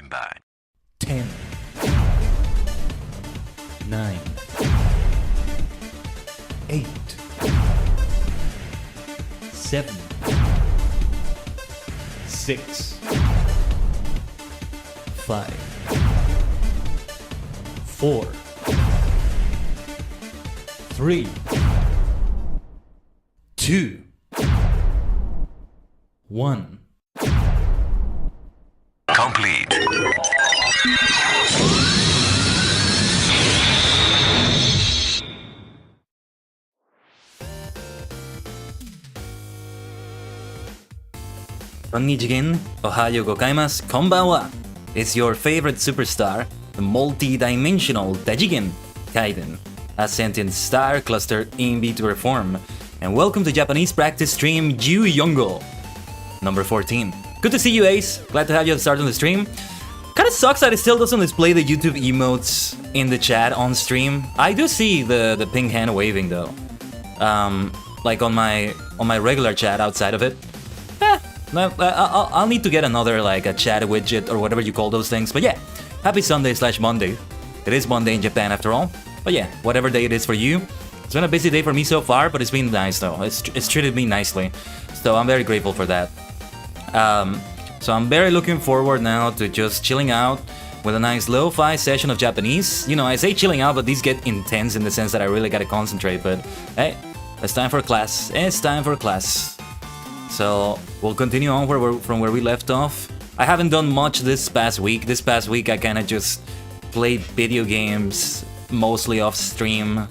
standing by. 10, 9, 8, 7, 6, 5, 4, 3, 2, 1. Complete. Konnichigen, ohayo gozaimasu, konbanwa. It's your favorite superstar, the multi-dimensional Dajigen Kaiden, a sentient star cluster in VTuber form. And welcome to Japanese practice stream Ju Yongo, number 14. Good to see you, Ace. Glad to have you at the start of the stream. Kinda sucks that it still doesn't display the YouTube emotes in the chat on stream. I do see the pink hand waving though. Like on my regular chat outside of it. I'll need to get another like a chat widget or whatever you call those things. But yeah, happy Sunday/Monday. It is Monday in Japan after all. But yeah, whatever day it is for you. It's been a busy day for me so far, but it's been nice though. It's treated me nicely. So I'm very grateful for that. So I'm very looking forward now to just chilling out with a nice lo-fi session of Japanese. You know, I say chilling out, but these get intense in the sense that I really gotta concentrate. But hey, it's time for class. It's time for class. So we'll continue on from where we left off. I haven't done much this past week. This past week I kind of just played video games, mostly off stream.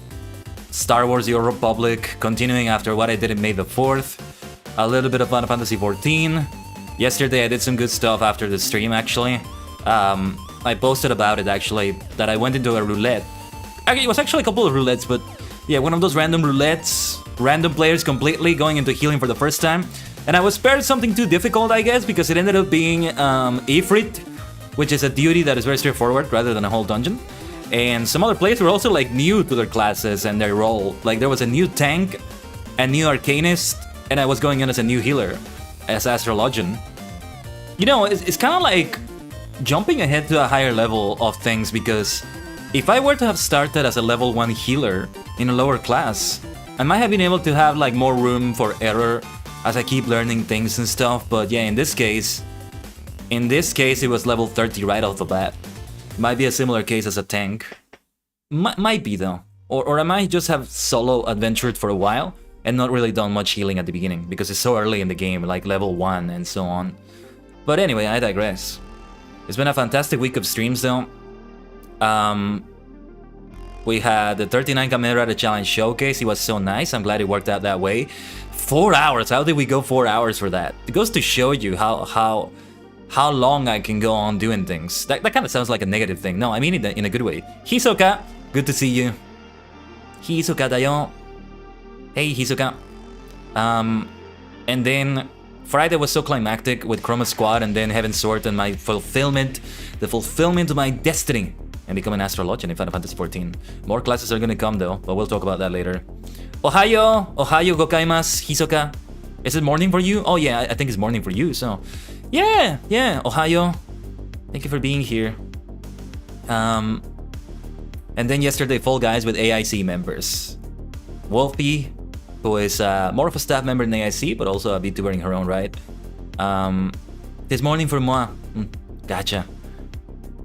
Star Wars The Old Republic, continuing after what I did in May the 4th. A little bit of Final Fantasy XIV. Yesterday I did some good stuff after the stream actually. I posted about it actually, that I went into a roulette. It was actually a couple of roulettes, but yeah, one of those random roulettes. Random players completely going into healing for the first time. And I was spared something too difficult, I guess, because it ended up being Ifrit, which is a duty that is very straightforward rather than a whole dungeon. And some other players were also like new to their classes and their role. Like there was a new tank, a new arcanist, and I was going in as a new healer, as astrologian. You know, it's kind of like jumping ahead to a higher level of things, because if I were to have started as a level 1 healer in a lower class, I might have been able to have like more room for error as I keep learning things and stuff. But yeah, in this case it was level 30 right off the bat. Might be a similar case as a tank. Might be though. Or I might just have solo adventured for a while and not really done much healing at the beginning because it's so early in the game, like level 1 and so on. But anyway, I digress. It's been a fantastic week of streams though. We had the 39 Camera the Challenge Showcase. It was so nice. I'm glad it worked out that way. 4 hours. How did we go 4 hours for that? It goes to show you how long I can go on doing things. That kind of sounds like a negative thing. No, I mean it in a good way. Hisoka, good to see you. Hisoka da yo. Hey, Hisoka. And then Friday was so climactic with Chroma Squad and then Heaven's Sword and my fulfillment, the fulfillment of my destiny. And become an astrologian in Final Fantasy XIV. More classes are gonna come though, but we'll talk about that later. Ohayo gozaimasu, Hisoka. Is it morning for you? Oh yeah, I think it's morning for you, so... Yeah, ohayo. Thank you for being here. And then yesterday, Fall Guys with AIC members. Wolfie, who is more of a staff member in AIC, but also a VTuber in her own right. This morning for moi. Gotcha.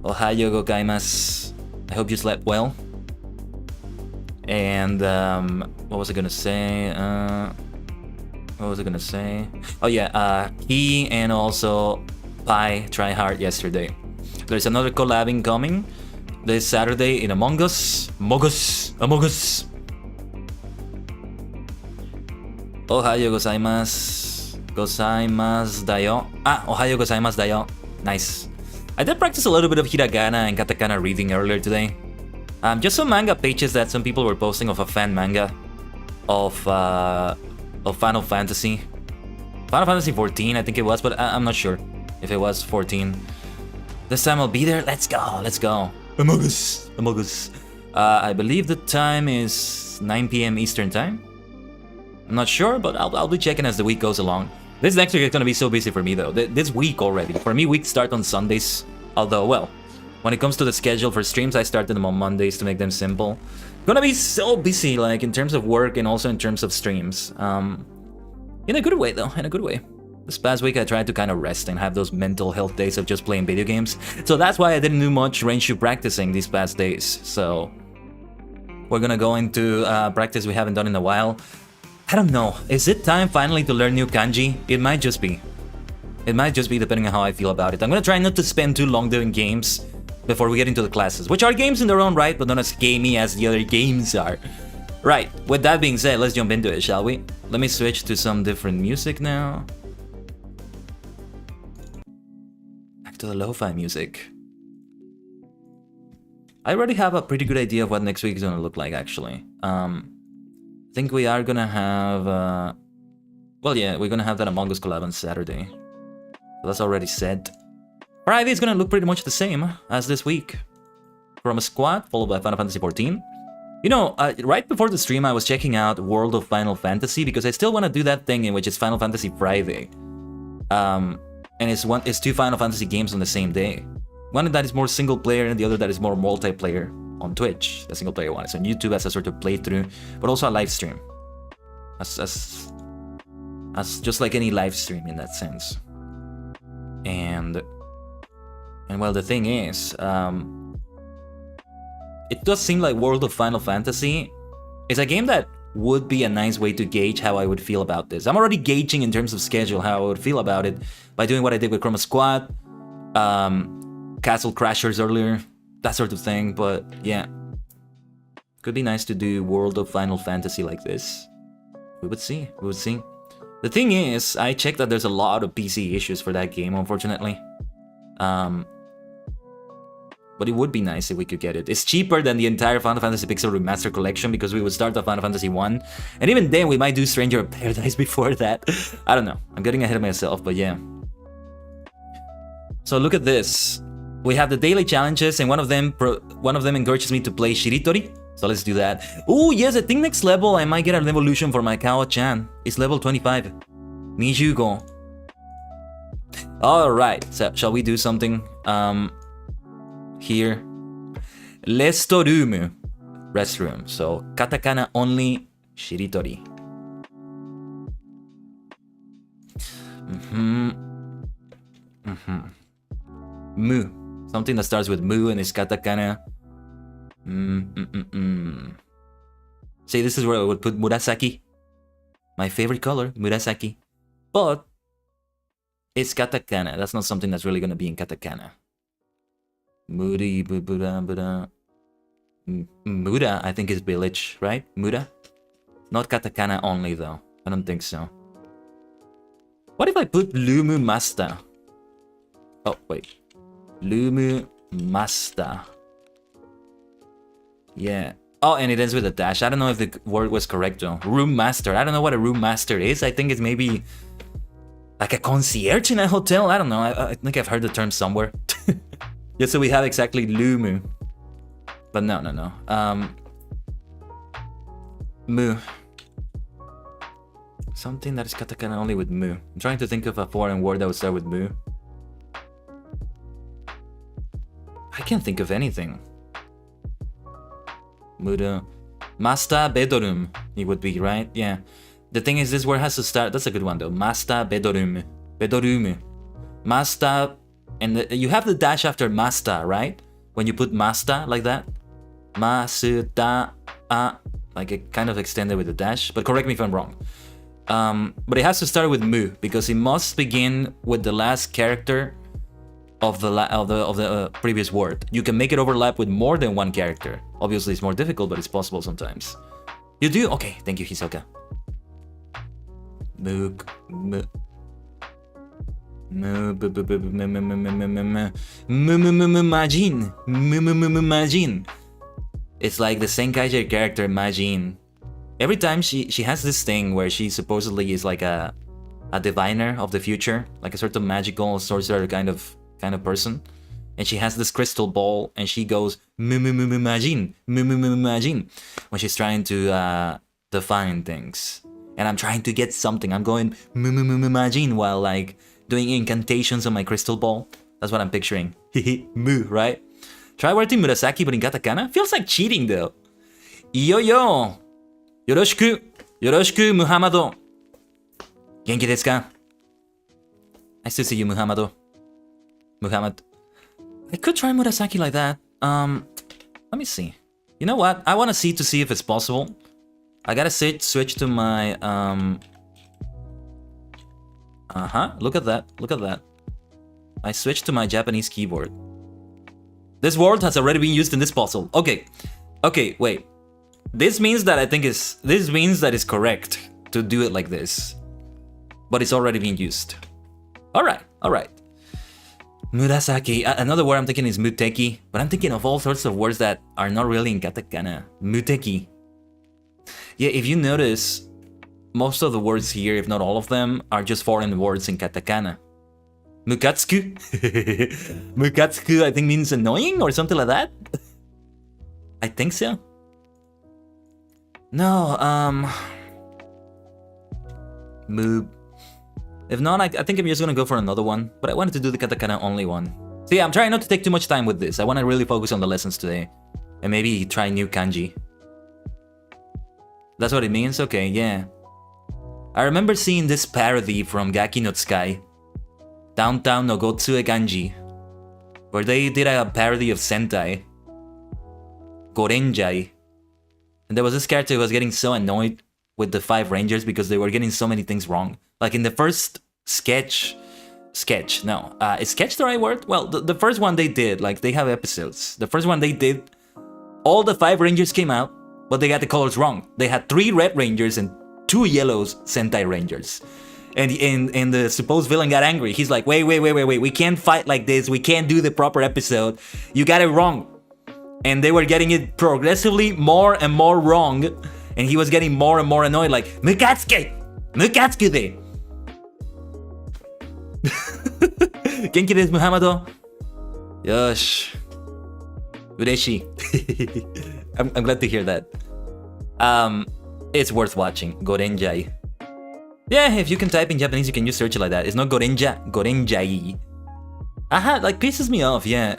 Ohayo gozaimasu. I hope you slept well. And what was I gonna say? Oh yeah, he and also Pi try hard yesterday. There's another collabing coming this Saturday in Among Us. Among Us. Ohayo gozaimasu. Gozaimasu da yo. Ohayo gozaimasu da yo. Nice. I did practice a little bit of hiragana and katakana reading earlier today. Just some manga pages that some people were posting of a fan manga of Final Fantasy. Final Fantasy 14, I think it was, but I'm not sure if it was 14. This time I'll be there. Let's go. Among Us. I believe the time is 9 p.m. Eastern time. I'm not sure, but I'll be checking as the week goes along. This next week is gonna be so busy for me though. This week already. For me, weeks start on Sundays. Although, well, when it comes to the schedule for streams, I started them on Mondays to make them simple. Gonna be so busy, like, in terms of work and also in terms of streams. In a good way, though, in a good way. This past week, I tried to kind of rest and have those mental health days of just playing video games. So that's why I didn't do much Renshu practicing these past days. So we're gonna go into practice we haven't done in a while. I don't know. Is it time finally to learn new kanji? It might just be. It might just be depending on how I feel about it. I'm gonna try not to spend too long doing games before we get into the classes, which are games in their own right, but not as gamey as the other games are. Right, with that being said, let's jump into it, shall we? Let me switch to some different music now. Back to the lo-fi music. I already have a pretty good idea of what next week is gonna look like, actually. I think we are gonna have... well, yeah, we're gonna have that Among Us collab on Saturday. So that's already set. Friday is gonna look pretty much the same as this week. From a squad, followed by Final Fantasy XIV. You know, right before the stream, I was checking out World of Final Fantasy because I still want to do that thing in which is Final Fantasy Friday. And it's two Final Fantasy games on the same day. One that is more single player and the other that is more multiplayer on Twitch. The single player one is on YouTube as a sort of playthrough, but also a live stream. As just like any live stream in that sense. And well, the thing is, it does seem like World of Final Fantasy is a game that would be a nice way to gauge how I would feel about this. I'm already gauging in terms of schedule how I would feel about it by doing what I did with Chroma Squad, Castle Crashers earlier, that sort of thing, but yeah. Could be nice to do World of Final Fantasy like this. We would see, we would see. The thing is, I checked that there's a lot of PC issues for that game, unfortunately. But it would be nice if we could get it. It's cheaper than the entire Final Fantasy Pixel Remaster collection because we would start the Final Fantasy 1. And even then, we might do Stranger of Paradise before that. I don't know. I'm getting ahead of myself, but yeah. So look at this. We have the daily challenges, and one of them encourages me to play Shiritori. So let's do that. Oh yes, I think next level I might get an evolution for my Kao-chan. It's level 25. Nijugo. Alright, so shall we do something? Here. Restorum. Restroom. So, katakana only, Shiritori. Mu. Something that starts with mu and is katakana. See, this is where I would put Murasaki. My favorite color, Murasaki. But it's katakana. That's not something that's really gonna be in katakana. Muri, Muda, I think is village, right? Muda? Not katakana only though. I don't think so. What if I put Lumu Masta? Oh, wait. Lumu Masta. Yeah. Oh, and it ends with a dash. I don't know if the word was correct though. Room master. I don't know what a room master is. I think it's maybe like a concierge in a hotel. I don't know. I think I've heard the term somewhere. Yeah, so we have exactly Lumu. But no. Mu. Something that is katakana only with mu. I'm trying to think of a foreign word that would start with mu. I can't think of anything. Muda. Masta bedroom. It would be, right? Yeah. The thing is, this word has to start. That's a good one though. Masta bedroom. Bedroom. Masta. And you have the dash after Masta, right? When you put Masta like that. Masuta. Like it kind of extended with the dash. But correct me if I'm wrong. But it has to start with mu because it must begin with the last character of the previous word. You can make it overlap with more than one character. Obviously, it's more difficult, but it's possible sometimes. You do? Okay, thank you, Hisoka. Majin. It's like the Senkaiger character Majin. Every time she has this thing where she supposedly is like a diviner of the future, like a sort of magical sorcerer kind of person, and she has this crystal ball and she goes Majin when she's trying to define things. And I'm trying to get something. I'm going Majin while like doing incantations on my crystal ball. That's what I'm picturing. Mu, right? Try writing Murasaki but in katakana? Feels like cheating though. Yo. Yoroshiku. Yoroshiku, Muhammado. Genki desu ka? Nice to see you, Muhammad. I could try Murasaki like that. Let me see. You know what? I want to see if it's possible. I gotta switch to my Look at that. I switched to my Japanese keyboard. This word has already been used in this puzzle. Okay, wait. This means that it's correct to do it like this, but it's already been used. All right. Murasaki. Another word I'm thinking is muteki, but I'm thinking of all sorts of words that are not really in katakana. Muteki. Yeah, if you notice, most of the words here, if not all of them, are just foreign words in katakana. Mukatsuku. Mukatsuku, I think, means annoying or something like that. I think so. No, Moob. If not, I think I'm just gonna go for another one, but I wanted to do the katakana only one. So yeah, I'm trying not to take too much time with this. I want to really focus on the lessons today. And maybe try new kanji. That's what it means? Okay, yeah. I remember seeing this parody from Gaki no Tsukai, Downtown no Gotsue Kanji, where they did a parody of Sentai, Gorenjai. And there was this character who was getting so annoyed with the 5 Rangers because they were getting so many things wrong. Like in the first sketch, is sketch the right word? Well, the first one they did, like they have episodes. The first one they did, all the 5 Rangers came out, but they got the colors wrong. They had 3 Red Rangers and 2 yellows Sentai Rangers. And the supposed villain got angry. He's like, wait, we can't fight like this. We can't do the proper episode. You got it wrong. And they were getting it progressively more and more wrong. And he was getting more and more annoyed, like, Mukatsuki de. Genki desu, Muhammado. Yosh. Ureshi. I'm glad to hear that. It's worth watching. Gorenjai. Yeah, if you can type in Japanese, you can just search it like that. It's not Gorenja, Gorenjai. Aha, like pisses me off, yeah.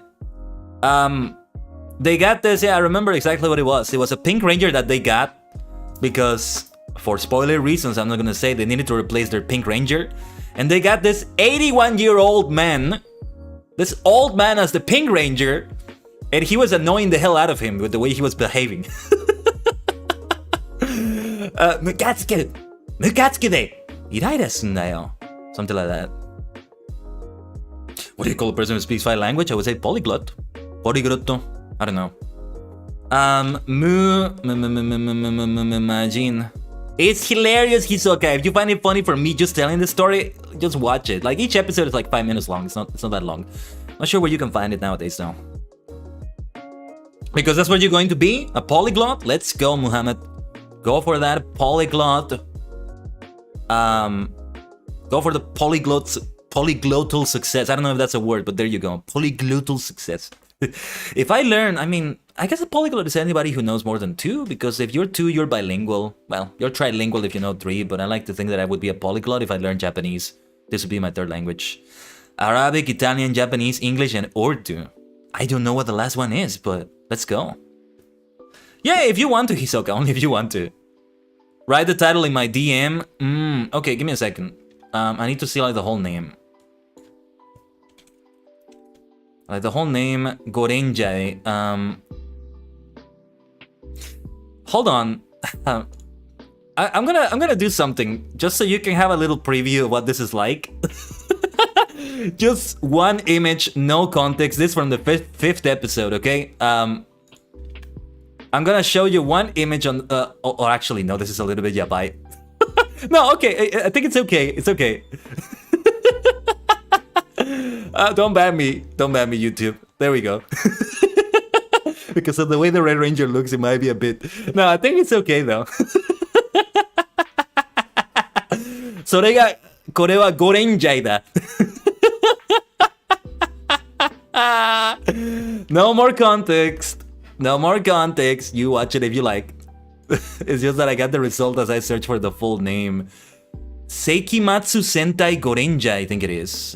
They got this, yeah, I remember exactly what it was. It was a pink ranger that they got because, for spoiler reasons, I'm not gonna say, they needed to replace their pink ranger. And they got this 81-year-old man, this old man as the pink ranger, and he was annoying the hell out of him with the way he was behaving. Mukatsuki de. Iraira sundayo. Something like that. What do you call a person who speaks 5 languages? I would say polyglot. Polyglotto. I don't know. Imagine. It's hilarious, Hisoka. If you find it funny for me just telling the story, just watch it. Like each episode is like 5 minutes long. It's not that long. Not sure where you can find it nowadays though. Because that's what you're going to be? A polyglot? Let's go, Muhammad. Go for that polyglot. Go for the polyglottal success. I don't know if that's a word, but there you go. Polyglottal success. If I learn, I mean, I guess a polyglot is anybody who knows more than 2, because if you're 2, you're bilingual. Well, you're trilingual if you know 3, but I like to think that I would be a polyglot if I learned Japanese. This would be my 3rd language. Arabic, Italian, Japanese, English, and Urdu. I don't know what the last one is, but let's go. Yeah, if you want to, Hisoka, only if you want to. Write the title in my DM. Okay, give me a second. I need to see like the whole name. Like the whole name, Gorenjai. Hold on. I'm gonna do something just so you can have a little preview of what this is like. Just one image, no context. This is from the 5th episode, okay? I'm gonna show you one image on. Or actually, no, this is a little bit yabai. No, okay. I think it's okay. It's okay. Don't ban me. Don't ban me, YouTube. There we go. Because of the way the Red Ranger looks, it might be a bit... No, I think it's okay, though. それが、これはゴレンジャイだ。No more context. No more context. You watch it if you like. It's just that I got the result as I search for the full name. Seikimatsu Sentai Gorenjai, I think it is.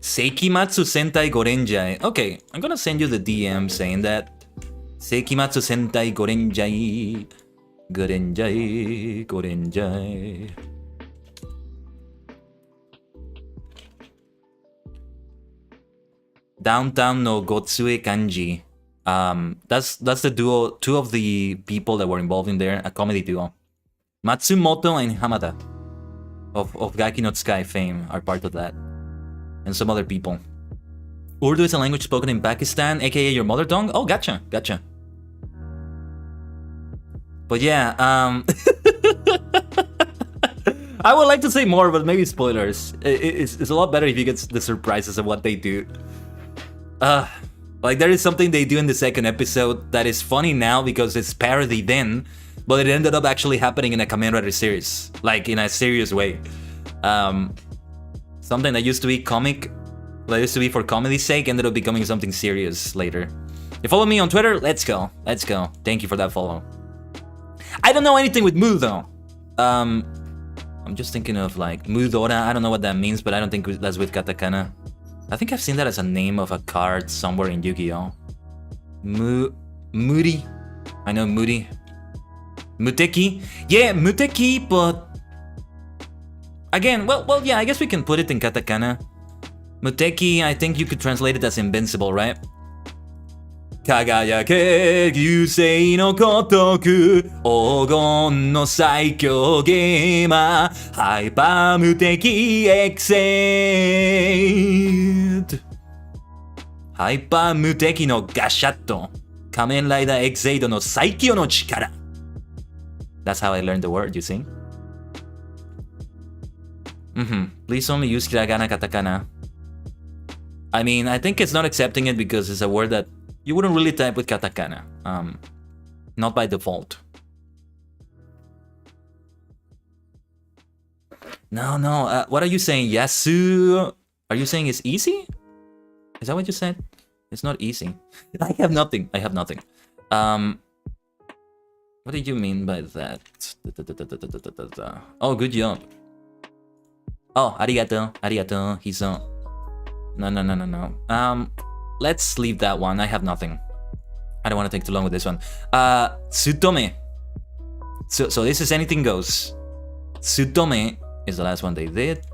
Seikimatsu Sentai Gorenjai. Okay, I'm gonna send you the DM saying that. Seikimatsu Sentai Gorenjai. Gorenjai. Downtown no Gotsue Kanji. That's the duo, two of the people that were involved in there, a comedy duo. Matsumoto and Hamada of Gaki no Tsukai fame are part of that. And some other people. Urdu is a language spoken in Pakistan, aka your mother tongue? Oh, gotcha. But yeah, I would like to say more, but maybe spoilers. It's a lot better if you get the surprises of what they do. Like there is something they do in the second episode that is funny now because it's parody then, but it ended up actually happening in a Kamen Rider series, like in a serious way. Something that used to be comic, that used to be for comedy's sake, ended up becoming something serious later. You follow me on Twitter? Let's go. Thank you for that follow. I don't know anything with Mu though. I'm just thinking of like Mudora. I don't know what that means, but I don't think that's with katakana. I think I've seen that as a name of a card somewhere in Yu-Gi-Oh! Moody. I know Moody. Muteki. Yeah, Muteki, but... Again, well, yeah, I guess we can put it in katakana. Muteki, I think you could translate it as invincible, right? Kagayake gyusei no kotoku Ogon no saikyo gema Hyper Muteki Exceed Hyper Muteki no Gashatto Kamen Rider Exceed no Saikyo no Chikara. That's how I learned the word, you see? Please only use hiragana katakana. I mean, I think it's not accepting it because it's a word that you wouldn't really type with katakana. Not by default. No. What are you saying? Yasu? Are you saying it's easy? Is that what you said? It's not easy. I have nothing. What did you mean by that? Oh, good job. Oh, arigato. Hizo. No. Let's leave that one. I have nothing. I don't want to take too long with this one. Tsutome. So this is anything goes. Tsutome is the last one they did.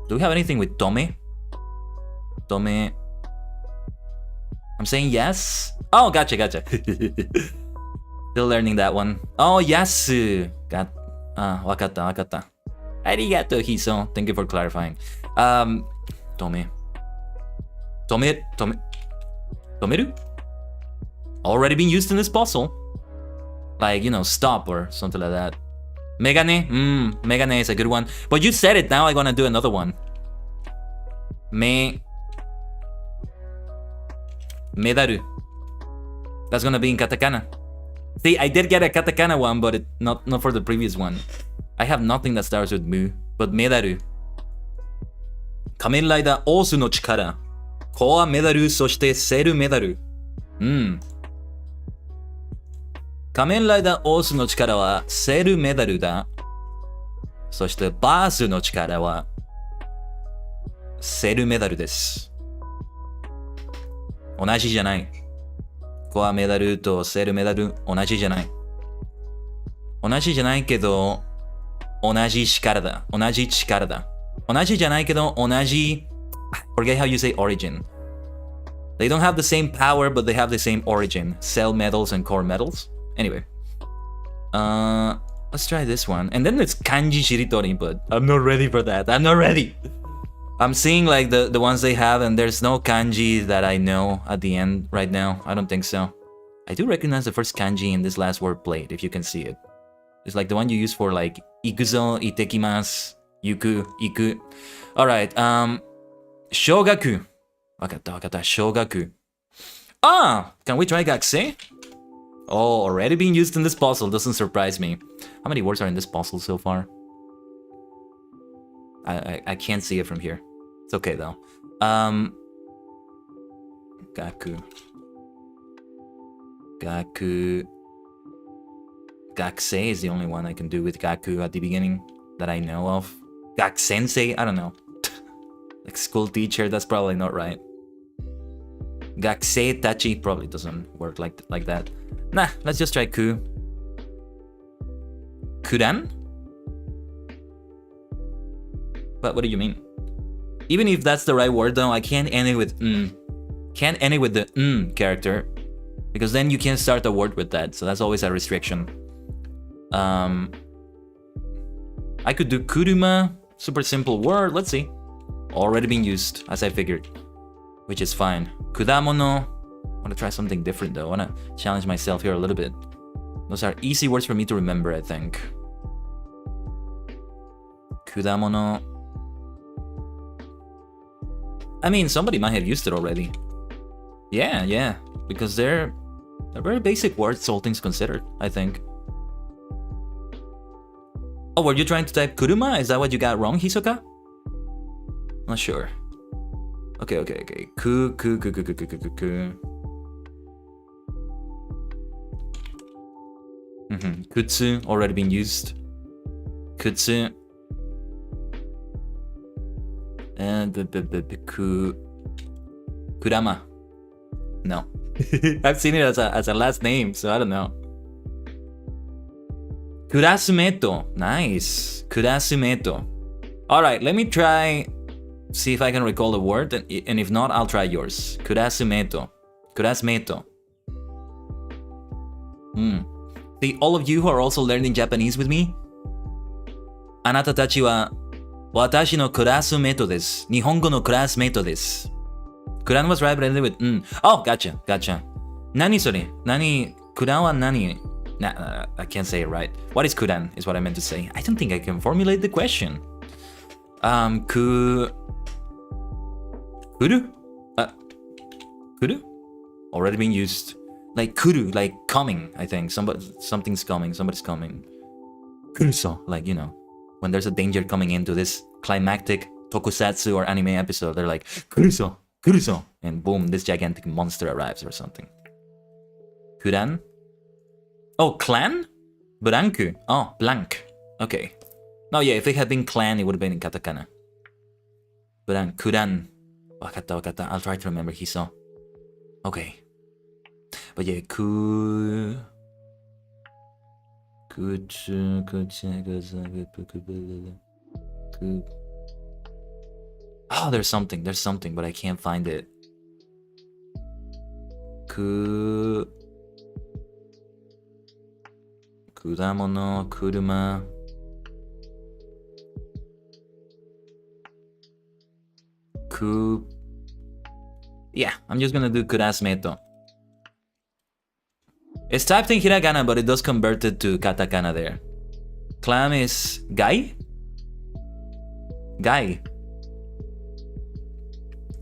Do we have anything with tome? Tome. I'm saying yes. Oh, gotcha. Still learning that one. Oh, yasu. Got. Wakatta. Arigato, Hiso. Thank you for clarifying. Tome. Tomeru? Already been used in this puzzle. Like, you know, stop or something like that. Megane? Megane is a good one. But you said it, now I wanna do another one. Medaru. That's gonna be in katakana. See, I did get a katakana one, but not for the previous one. I have nothing that starts with mu, but medaru. Kamen Rider Osu no Chikara. Koa medaru, そしてセルメダル。仮面ライダーオースの力はセルメダルだ。そしてバースの力はセルメダルです。同じじゃない。コアメダルとセルメダル同じじゃない。同じじゃないけど同じ力だ。同じ力だ。同じじゃないけど同じ Forget how you say origin. They don't have the same power, but they have the same origin. Cell metals and core metals. Anyway. Let's try this one. And then it's kanji shiritori, but I'm not ready for that. I'm not ready. I'm seeing like the ones they have, and there's no kanji that I know at the end right now. I don't think so. I do recognize the first kanji in this last word played, if you can see it. It's like the one you use for like ikuzo, itekimasu, yuku, iku. Alright, Shogaku. Wakata, Shogaku. Can we try Gakusei? Oh, already being used in this puzzle doesn't surprise me. How many words are in this puzzle so far? I can't see it from here. It's okay though. Gaku. Gakusei is the only one I can do with Gaku at the beginning that I know of. Gakusensei? I don't know. Like school teacher, that's probably not right. Gakusei tachi probably doesn't work like that. Nah, let's just try ku. Kuran? But what do you mean? Even if that's the right word though, I can't end it with Can't end it with the character. Because then you can't start a word with that, so that's always a restriction. I could do kuruma, super simple word, let's see. Already being used, as I figured. Which is fine. Kudamono. I want to try something different though. I want to challenge myself here a little bit. Those are easy words for me to remember, I think. Kudamono. I mean, somebody might have used it already. Yeah. Because they're very basic words, all things considered, I think. Oh, were you trying to type kuruma? Is that what you got wrong, Hisoka? Not sure. Okay. Ku. Kutsu, already been used. Kutsu. And Kurama. No. I've seen it as a last name, so I don't know. Kurasumeto. Nice. Kurasumeto. Alright, let me try. See if I can recall the word, and if not, I'll try yours. Kurasumeto. See, all of you who are also learning Japanese with me, あなたたちは私のクラスメートです。日本語のクラスメートです。Kuran was right, but I ended with Oh, gotcha. 何それ? Kuran は何? Nah, I can't say it right. What is Kuran is what I meant to say. I don't think I can formulate the question. Kuru? Kuru? Already being used. Like kuru, like coming, I think. Something's coming, somebody's coming. Kuruso, like, you know, when there's a danger coming into this climactic tokusatsu or anime episode, they're like, Kuruso, and boom, this gigantic monster arrives or something. Kuran? Oh, clan? Blanku. Oh, blank. Okay. No, yeah, if it had been clan, it would have been in katakana. Kuran. Wakata. I'll try to remember Hiso. Okay. But yeah, Oh, there's something, but I can't find it. Kudamono, kuruma. Yeah, I'm just gonna do kurasumeto. It's typed in hiragana, but it does convert it to katakana there. Clan is gai?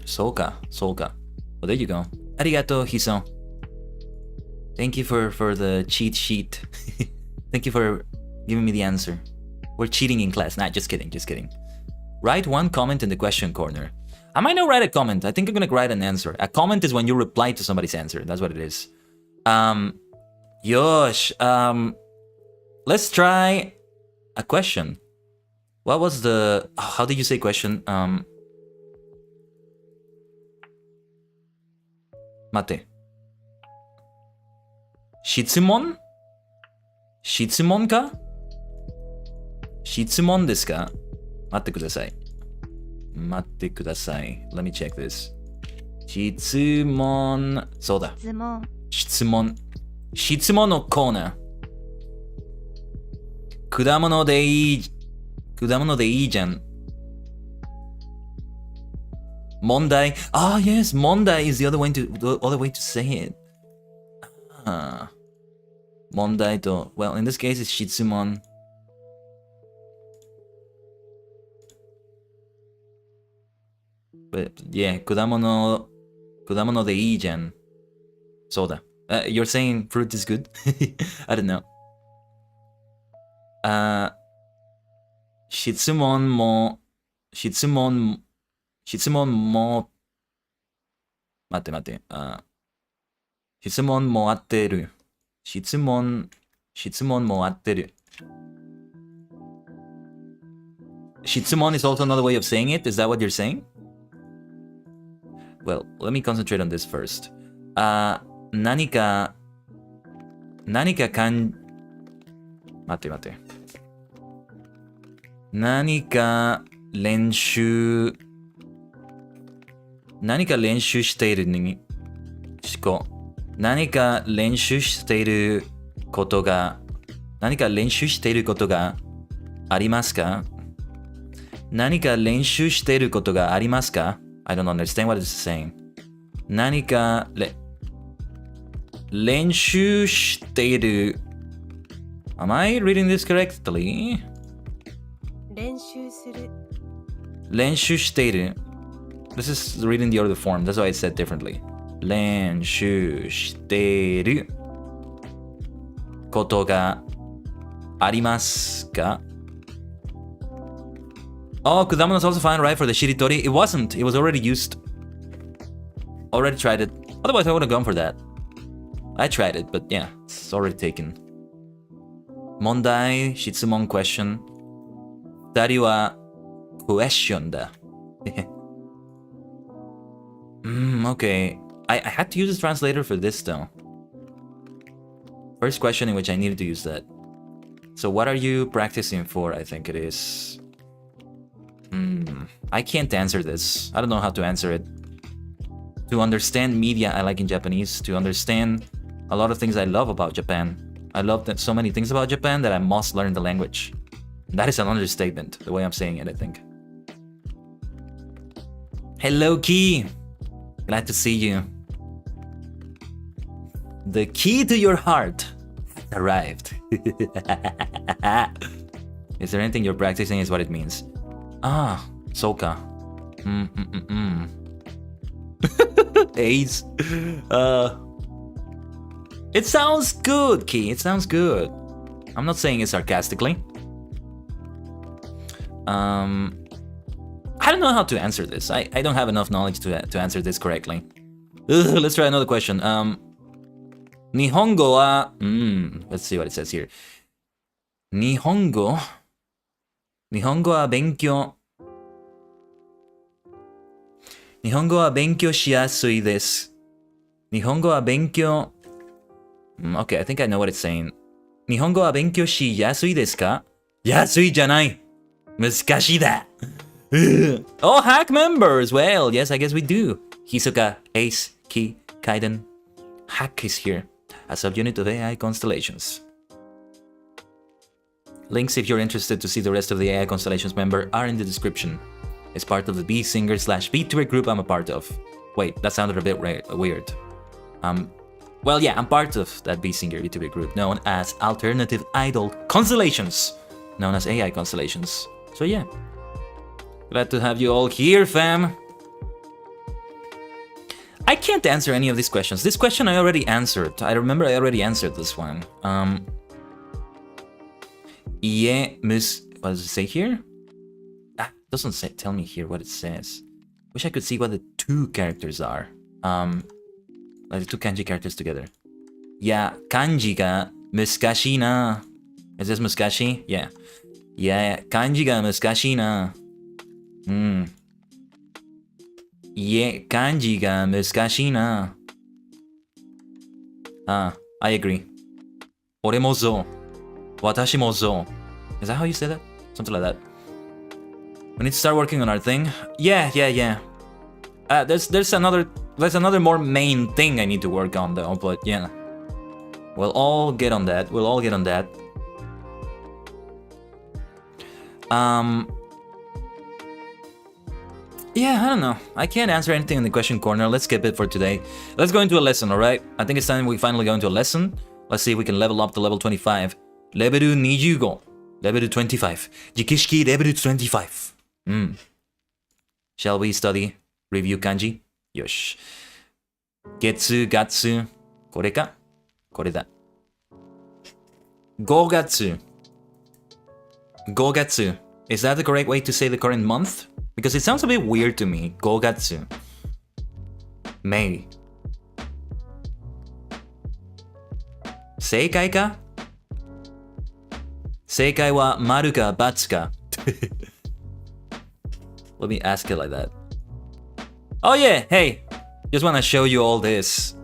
Soka. Well, there you go. Arigato, Hiso. Thank you for the cheat sheet. Thank you for giving me the answer. We're cheating in class. Nah, just kidding. Write one comment in the question corner. I might not write a comment. I think I'm gonna write an answer. A comment is when you reply to somebody's answer. That's what it is. Yosh. Let's try a question. What was the... how did you say question? Mate. Shitsumon? Shitsumon ka? Shitsumon desu ka? Matte kudasai. Let me check this. Shitsumon. Soda. Shitsumon. Shitsumon no corner. Kudamono de ii jan. Mondai. Ah, yes, mondai is the other way to say it. Mondai to, well, in this case it's shitsumon. But yeah, kudamono de ii jan. Soda. You're saying fruit is good? I don't know. Shitsumon mo. Mate. Shitsumon mo atteru. Shitsumon mo atteru. Shitsumon is also another way of saying it. Is that what you're saying? Well, let me concentrate on this first. 何かかん、待って。何か練習しているに、思考。何か練習していることがありますか？何か練習していることがありますか？ I don't understand what it's saying. 何か練習している Am I reading this correctly? 練習する。練習している This is reading the other form. That's why it's said differently. 練習していることがありますか? Oh, Kudamono's also fine, right? For the shiritori? It wasn't. It was already used. Already tried it. Otherwise, I would have gone for that. I tried it, but yeah, it's already taken. 問題、質問 question. 二人は question だ。Okay. I had to use a translator for this though. First question in which I needed to use that. So what are you practicing for? I think it is. I can't answer this. I don't know how to answer it. To understand media I like in Japanese, to understand a lot of things I love about Japan. I love that so many things about Japan that I must learn the language. That is an understatement, the way I'm saying it, I think. Hello, Key. Glad to see you. The key to your heart arrived. Is there anything you're practicing is what it means. Ah, Soka. Ace. It sounds good, Key. It sounds good. I'm not saying it sarcastically. I don't know how to answer this. I don't have enough knowledge to answer this correctly. Let's try another question. Nihongo wa... let's see what it says here. Nihongo wa benkyou... Nihongo wa benkyou shiyasui desu. Nihongo wa benkyou... Okay, I think I know what it's saying. Nihongo wa benkyou shiyasui desu ka? Yasui janai. Muskashii da. Oh, hack members! Well, yes, I guess we do. Hisoka, Ace, Ki, Kaiden. Hack is here. A subunit of AI Constellations. Links if you're interested to see the rest of the AI Constellations member are in the description. It's part of the VSinger / VTuber group I'm a part of. Wait, that sounded a bit weird. Well, yeah, I'm part of that VSinger VTuber group known as Alternative Idol Constellations, known as AI Constellations. So yeah, glad to have you all here, fam. I can't answer any of these questions. This question I already answered. I remember I already answered this one. What does it say here? Doesn't say, tell me here what it says. Wish I could see what the two characters are. Like the two kanji characters together. Yeah, kanji ga muskashii na. Is this muskashii? Yeah. Yeah, kanji ga muskashii na. Yeah, kanji ga muskashii na. I agree. Ore mo zo. Watashi mo zo. Is that how you say that? Something like that. We need to start working on our thing. Yeah. There's another more main thing I need to work on though, but yeah. We'll all get on that. Yeah, I don't know. I can't answer anything in the question corner. Let's skip it for today. Let's go into a lesson, alright? I think it's time we finally go into a lesson. Let's see if we can level up to level 25. Level 25. Level 25. Jikishiki level 25. Shall we study review kanji? Yosh. Getsu, gatsu. これか? これだ. 5月. 5月. Is that the correct way to say the current month? Because it sounds a bit weird to me. 5月. May. 正解か? 正解は丸か×か? Let me ask it like that. Oh yeah, hey, Just want to show you all this.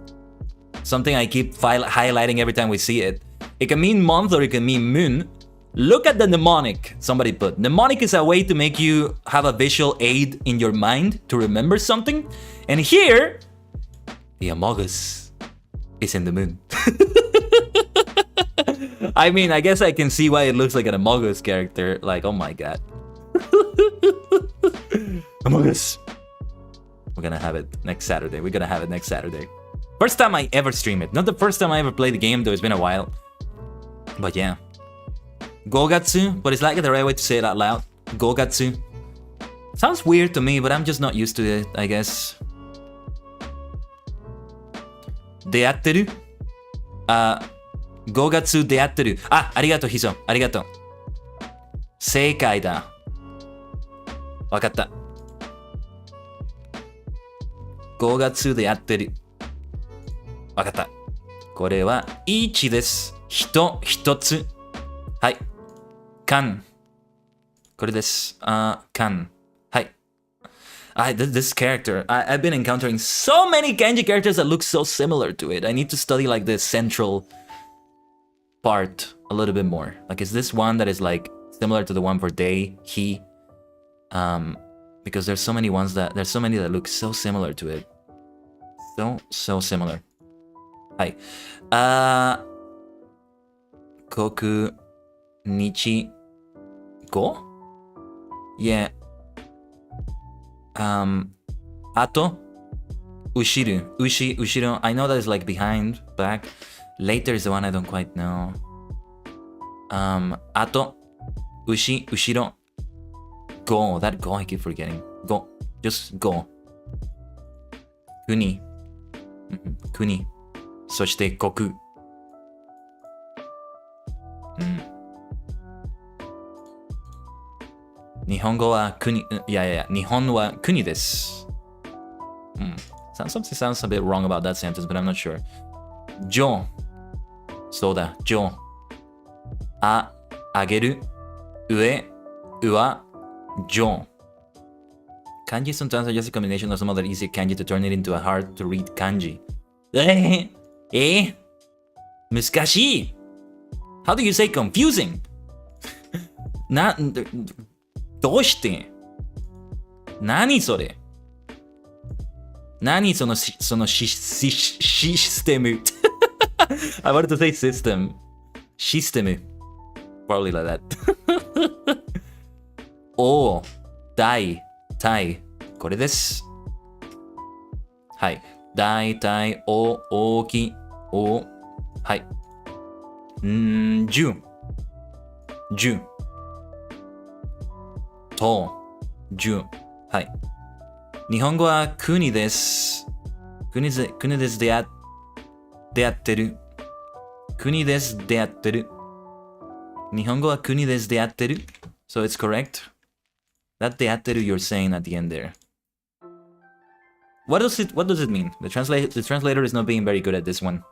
Something I keep highlighting every time we see it. It can mean month or it can mean moon. Look at the mnemonic somebody put. Mnemonic is a way to make you have a visual aid in your mind to remember something. And here, the Amogus is in the moon. I mean, I guess I can see why it looks like an Amogus character. Like, oh my god. Amogus. We're gonna have it next Saturday. We're gonna have it next Saturday. First time I ever stream it. Not the first time I ever played the game, though it's been a while. But yeah. Gogatsu, but it's like the right way to say it out loud. Gogatsu. Sounds weird to me, but I'm just not used to it, I guess. Deatteru? 5月出会ってる。ありがとう、ヒソン。ありがとう。正解だ。わかった。5月でやってる。わかった。これは1です。人一つ。はい。can。これです。can。はい。This character, I've been encountering so many kanji characters that look so similar to it. I need to study like the central part a little bit more. Like, is this one that is like similar to the one for they, he? Because there's so many that look so similar to it. So similar. Hi. Koku nichi go? Yeah. Ato ushiru. Ushiro. I know that is like behind, back. Later is the one I don't quite know. Ato ushiro. Go. That go I keep forgetting. Go. Just go. Kuni. Kuni. そして国。日本語は国。いや、日本は国です。Something sounds a bit wrong about that sentence, but I'm not sure. 上。そうだ、上。あげる。上。上。Kanji sometimes are just a combination of some other easy kanji to turn it into a hard to read kanji. 難しい How do you say confusing? どうして何それ何そのシステムI wanted to say system. システム Probably like that. お大体これです。はい。大体大きおはい。10と10はい。日本語は国です。国ですでやってる。国ですでやってる。日本語は国ですでやってる。So it's correct. That でやってる you're saying at the end there. What does it mean? The translator is not being very good at this one.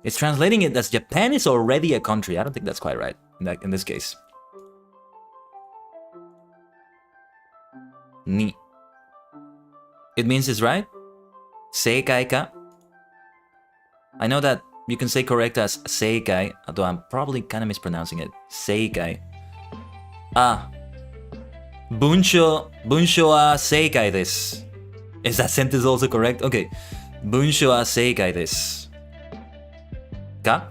It's translating it as Japan is already a country. I don't think that's quite right in this case. Ni. It means it's right. Seikai ka. I know that you can say correct as seikai, although I'm probably kind of mispronouncing it. Seikai. 文章は正解です。Is that sentence also correct? Okay. 文章は正解です。か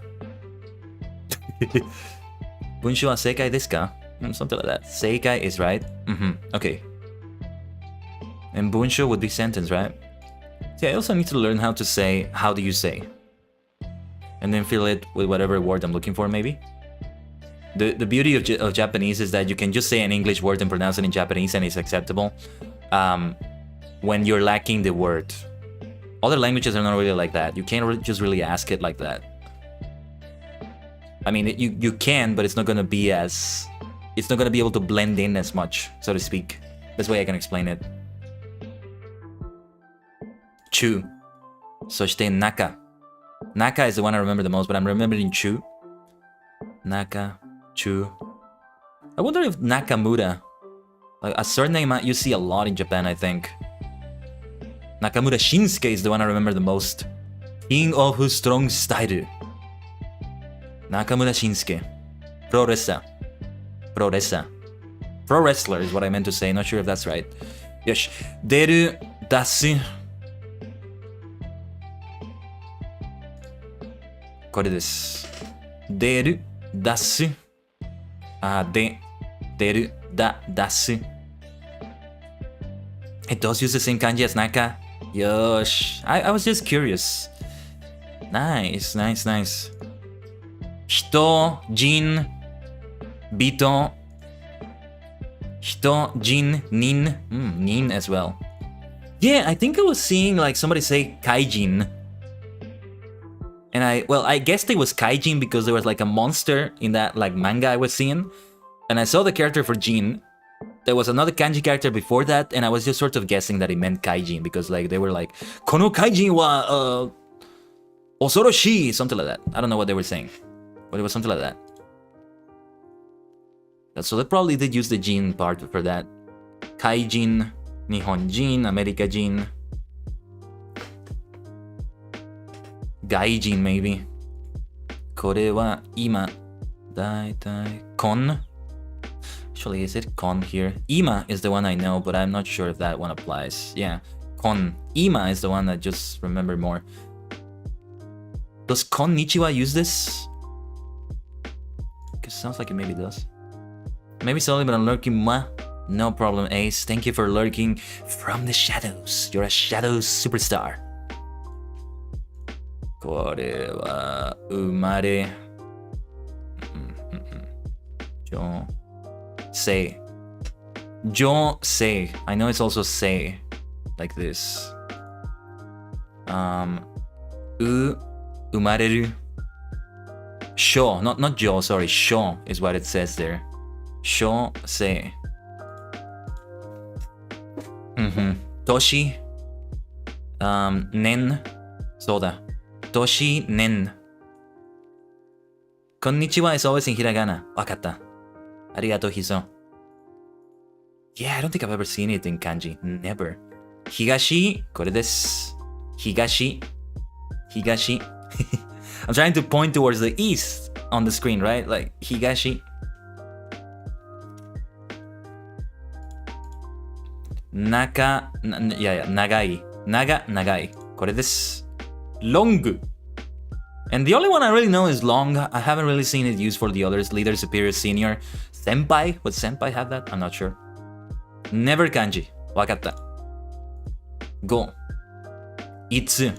文章は正解ですか Something like that. 正解 is right. Okay. And 文章 would be sentence, right? See, I also need to learn how to say, how do you say? And then fill it with whatever word I'm looking for, maybe? The beauty of Japanese is that you can just say an English word and pronounce it in Japanese and it's acceptable when you're lacking the word. Other languages are not really like that. You can't just really ask it like that. I mean, you can, but it's not gonna be able to blend in as much, so to speak. That's the way I can explain it. 中 そして中 Naka is the one I remember the most, but I'm remembering Chu. Naka, Chu. I wonder if Nakamura, like a surname you see a lot in Japan, I think. Nakamura Shinsuke is the one I remember the most. King of Strong Style. Nakamura Shinsuke. Pro wrestler. Pro wrestler. Pro wrestler is what I meant to say. Not sure if that's right. よし。出る、出す。これです。出る、出す。出る、出す。It does use the same kanji as Naka. Yosh. I was just curious. Nice. 人、人、人、人、人、nin. Nin as well. Yeah, I think I was seeing like somebody say kaijin. And I guessed it was kaijin because there was like a monster in that like manga I was seeing. And I saw the character for Jin. There was another kanji character before that, and I was just sort of guessing that it meant kaijin because like they were like, Kono kaijin wa osoroshi, something like that. I don't know what they were saying, but it was something like that. So they probably did use the Jin part for that. Kaijin, Nihonjin, Amerikajin, Gaijin maybe. これは今だいたい kon. Actually, is it kon here? Ima is the one I know, but I'm not sure if that one applies. Yeah, kon. Ima is the one I just remember more. Does konnichiwa use this? Because it sounds like it maybe does. Maybe slowly, but I'm lurking. No problem, Ace. Thank you for lurking from the shadows. You're a shadow superstar. これは生まれ。Say. Say. I know it's also say. Like this. 生まれる。Sho. Not jo, sorry. Sho is what it says there. Sho, say. 年。年。そうだ。年、年。こんにちは is always in hiragana. わかった。ありがとう、Hizo. Yeah, I don't think I've ever seen it in kanji. Never. 東、これです。東。東。I'm trying to point towards the east on the screen, right? Like, 東。中、いやいや、長い。長い。これです。long. And the only one I really know is long. I haven't really seen it used for the others. Leader, superior, senior. Senpai? Would senpai have that? I'm not sure. Never kanji. Wakatta. Go. Itsu.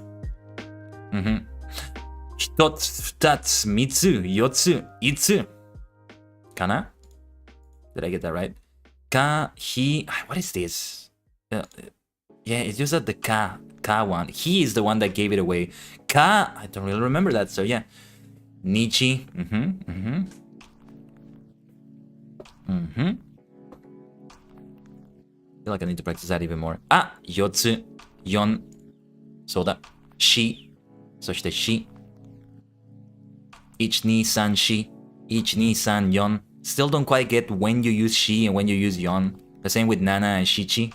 Hitotsu, futatsu, mitsu, yotsu, itsu. Kana? Did I get that right? Ka, hi. What is this? Yeah, it's just that the ka one. He is the one that gave it away. Ka, I don't really remember that, so yeah. Nichi. I feel like I need to practice that even more. Ah, yotsu, yon. Soda. Shi. そして shi. 1, 2, 3, shi. 1, 2, 3, yon. Still don't quite get when you use shi and when you use yon. The same with nana and shichi.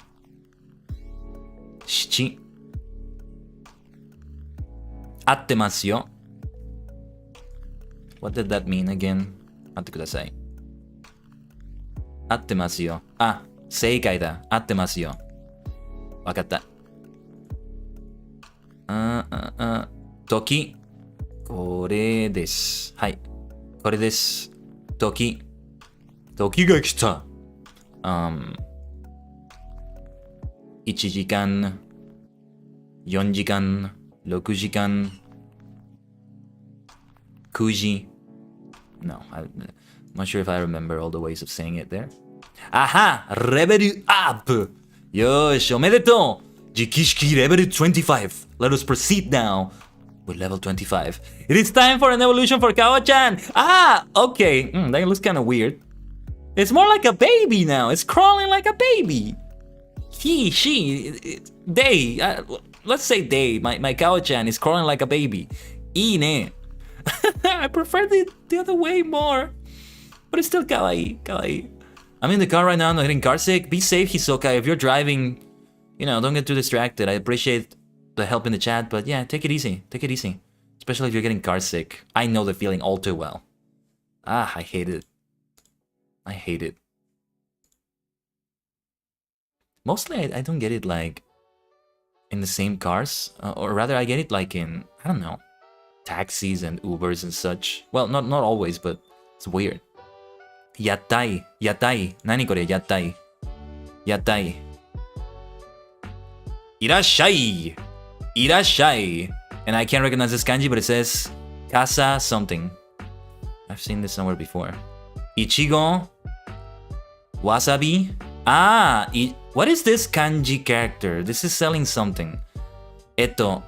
Shichi. 合ってますよ。What did that mean again? 待ってください。合ってますよ。あ、正解だ。合ってますよ。わかった。時。これです。はい。これです。時。時が来た。1時間、4時間、6時間、9時。No, I'm not sure if I remember all the ways of saying it there. Aha! レベルアップ！よーし、おめでとう！直式レベル25. Let us proceed now with level 25. It is time for an evolution for Kawa-chan! Ah! Okay. That looks kind of weird. It's more like a baby now. It's crawling like a baby. He, she, they. Let's say they. My Kawa-chan is crawling like a baby. Ine. I prefer the other way more. But it's still kawaii. Kawaii. I'm in the car right now. I'm not getting car sick. Be safe, Hisoka. If you're driving, You know, don't get too distracted. I appreciate the help in the chat, but yeah, take it easy. Take it easy. Especially if you're getting car sick. I know the feeling all too well. Ah, I hate it. I hate it. Mostly, I don't get it like in the same cars, or rather, I get it like in, I don't know, taxis and Ubers and such. Well, not always, but it's weird. Yattai, yattai. Nani kore yattai? Yattai. Irashai. Irashai. And I can't recognize this kanji, but it says casa something. I've seen this somewhere before. Ichigo. Wasabi. Ah, what is this kanji character? This is selling something. 300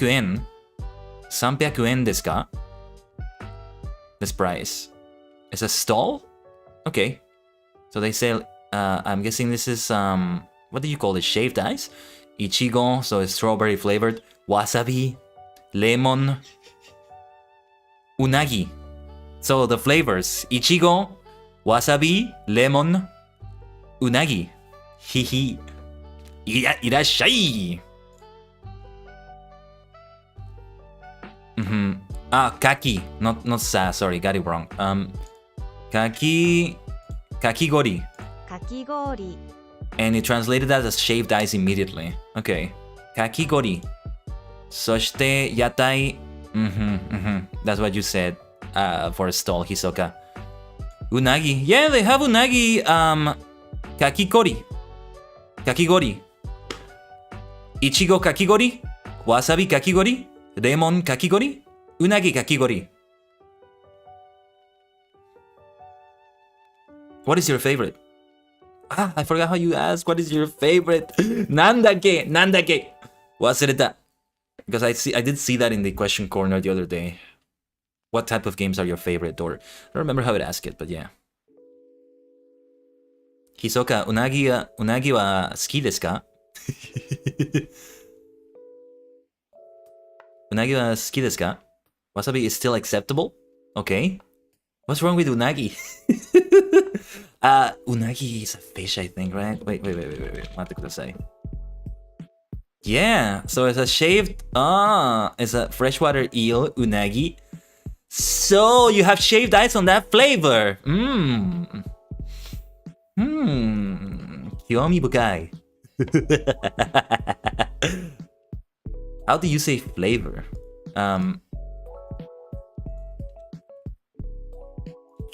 yen. 300 yen desu ka? This price. It's a stall? Okay. So they sell, I'm guessing this is, what do you call it? Shaved ice? Ichigo, so it's strawberry flavored. Wasabi. Lemon. Unagi. So the flavors. Ichigo. Wasabi, lemon, unagi. Hihi. Irashai. Ah, kaki. Not sa, sorry, got it wrong. Kakigori. Kakigori. And it translated that as shaved ice immediately. Okay. Kakigori. Soshite yatai. That's what you said for a stall, Hisoka. Unagi. Yeah, they have unagi. Kakigori. Kakigori. Ichigo kakigori. Wasabi kakigori. Lemon kakigori. Unagi kakigori. What is your favorite? Ah, I forgot how you asked. What is your favorite? Nandake. Nandake. Wasureta. Because I did see that in the question corner the other day. What type of games are your favorite? Or I don't remember how it asked it, but yeah. Hisoka, unagi wa suki desu ka? Unagi wa suki desu ka? Wasabi is still acceptable? Okay. What's wrong with unagi? Unagi is a fish, I think, right? Wait. Mate kudasai. Yeah, so it's a shaved... it's a freshwater eel, unagi. So, you have shaved ice on that flavor. Kiyomi bukai. How do you say flavor?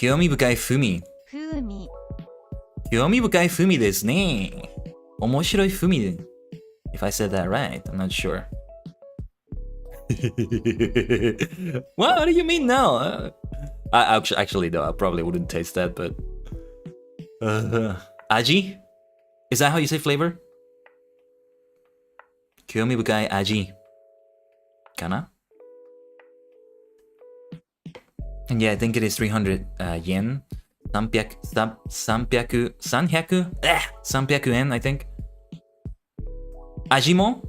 Kiyomi bukai fumi. Fumi. Kiyomi bukai fumi desu ne. Omoshiroi fumi. If I said that right, I'm not sure. What do you mean now? Actually, though, I probably wouldn't taste that, but... Aji? Is that how you say flavor? Kiyomi bukai aji. Kana? And yeah, I think it is 300 yen. 300 yen, I think. Aji mo?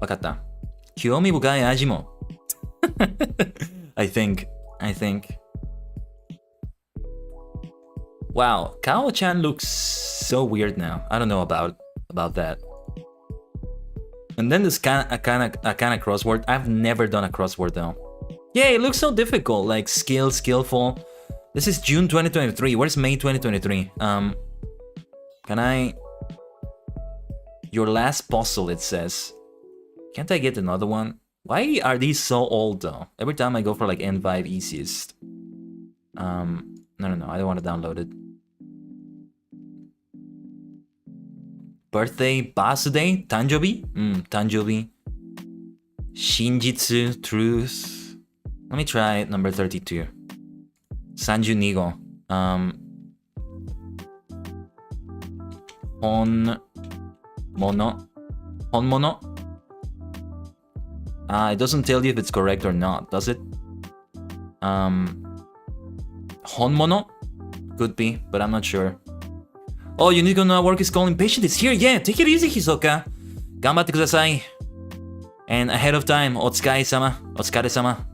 Wakatta. Kiyomi bukai aji mo. I think. Wow, Kao-chan looks so weird now. I don't know about that. And then this kind of crossword. I've never done a crossword though. Yeah, it looks so difficult. Like skillful. This is June 2023. Where's May 2023? Can I? Your last puzzle, it says. Can't I get another one? Why are these so old though? Every time I go for like N5 easiest. No, I don't want to download it. Birthday, Basude, Tanjobi? Tanjobi. Shinjitsu, truth. Let me try number 32. Sanju Nigo. Honmono. It doesn't tell you if it's correct or not, does it? Honmono? Could be, but I'm not sure. Oh, Unico no work is calling. Patient is here. Yeah, take it easy, Hisoka. Ganbatte kudasai. And ahead of time, Otsukai-sama. Otsukare-sama.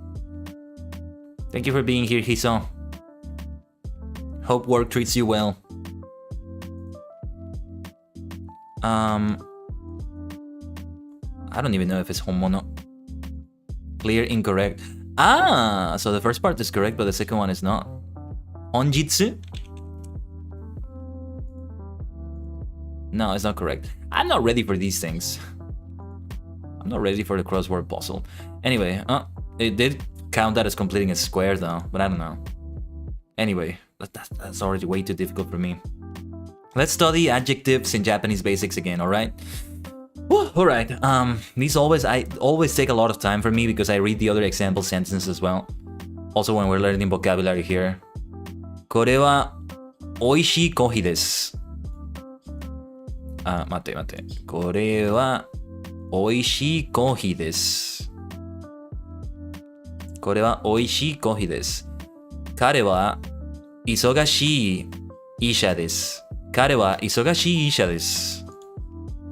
Thank you for being here, Hiso. Hope work treats you well. I don't even know if it's 本物. Clear incorrect. Ah, so the first part is correct, but the second one is not. 本日? No, it's not correct. I'm not ready for these things. I'm not ready for the crossword puzzle. Anyway, it did count that as completing a square though, but I don't know. Anyway, that's already way too difficult for me. Let's study adjectives in Japanese basics again, alright? Alright, these always take a lot of time for me because I read the other example sentences as well. Also when we're learning vocabulary here. これは美味しいコーヒーです。待って。これは美味しいコーヒーです。これは美味しいコーヒーです。彼は忙しい医者です。彼は忙しい医者です。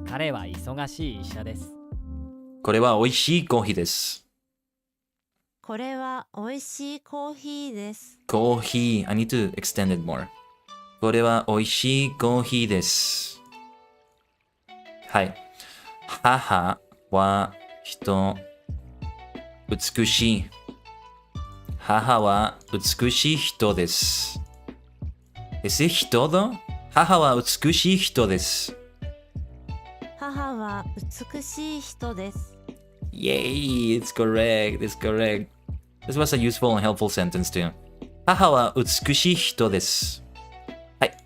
彼は忙しい医者です。これは美味しいコーヒーです。これは美味しいコーヒーです。コーヒー。I need to extend it more. これは美味しいコーヒーです。はい。母は人、美しい。母は美しい人です。Is it 人だ？母は美しい人です。母は美しい人です。Yay! It's correct. It's correct. This was a useful and helpful sentence too. 母は美しい人です。はい。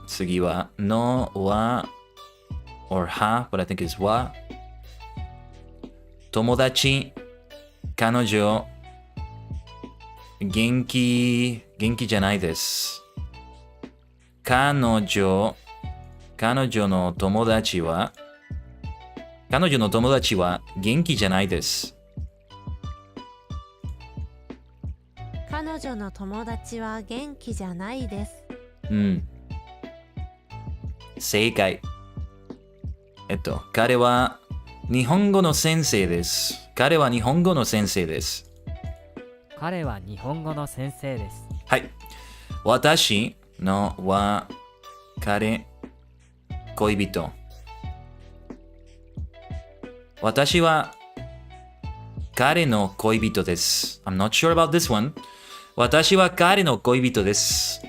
次は、のは、or は、but I think it's は。友達、彼女、元気じゃないです。彼女の友達は元気じゃないです。彼女の友達は元気じゃないです。正解。彼は日本語の先生です。彼は日本語の先生です。彼は日本語の先生です。はい。私のは彼、恋人。私は彼の恋人です。I'm not sure about this one. 私は彼の恋人です。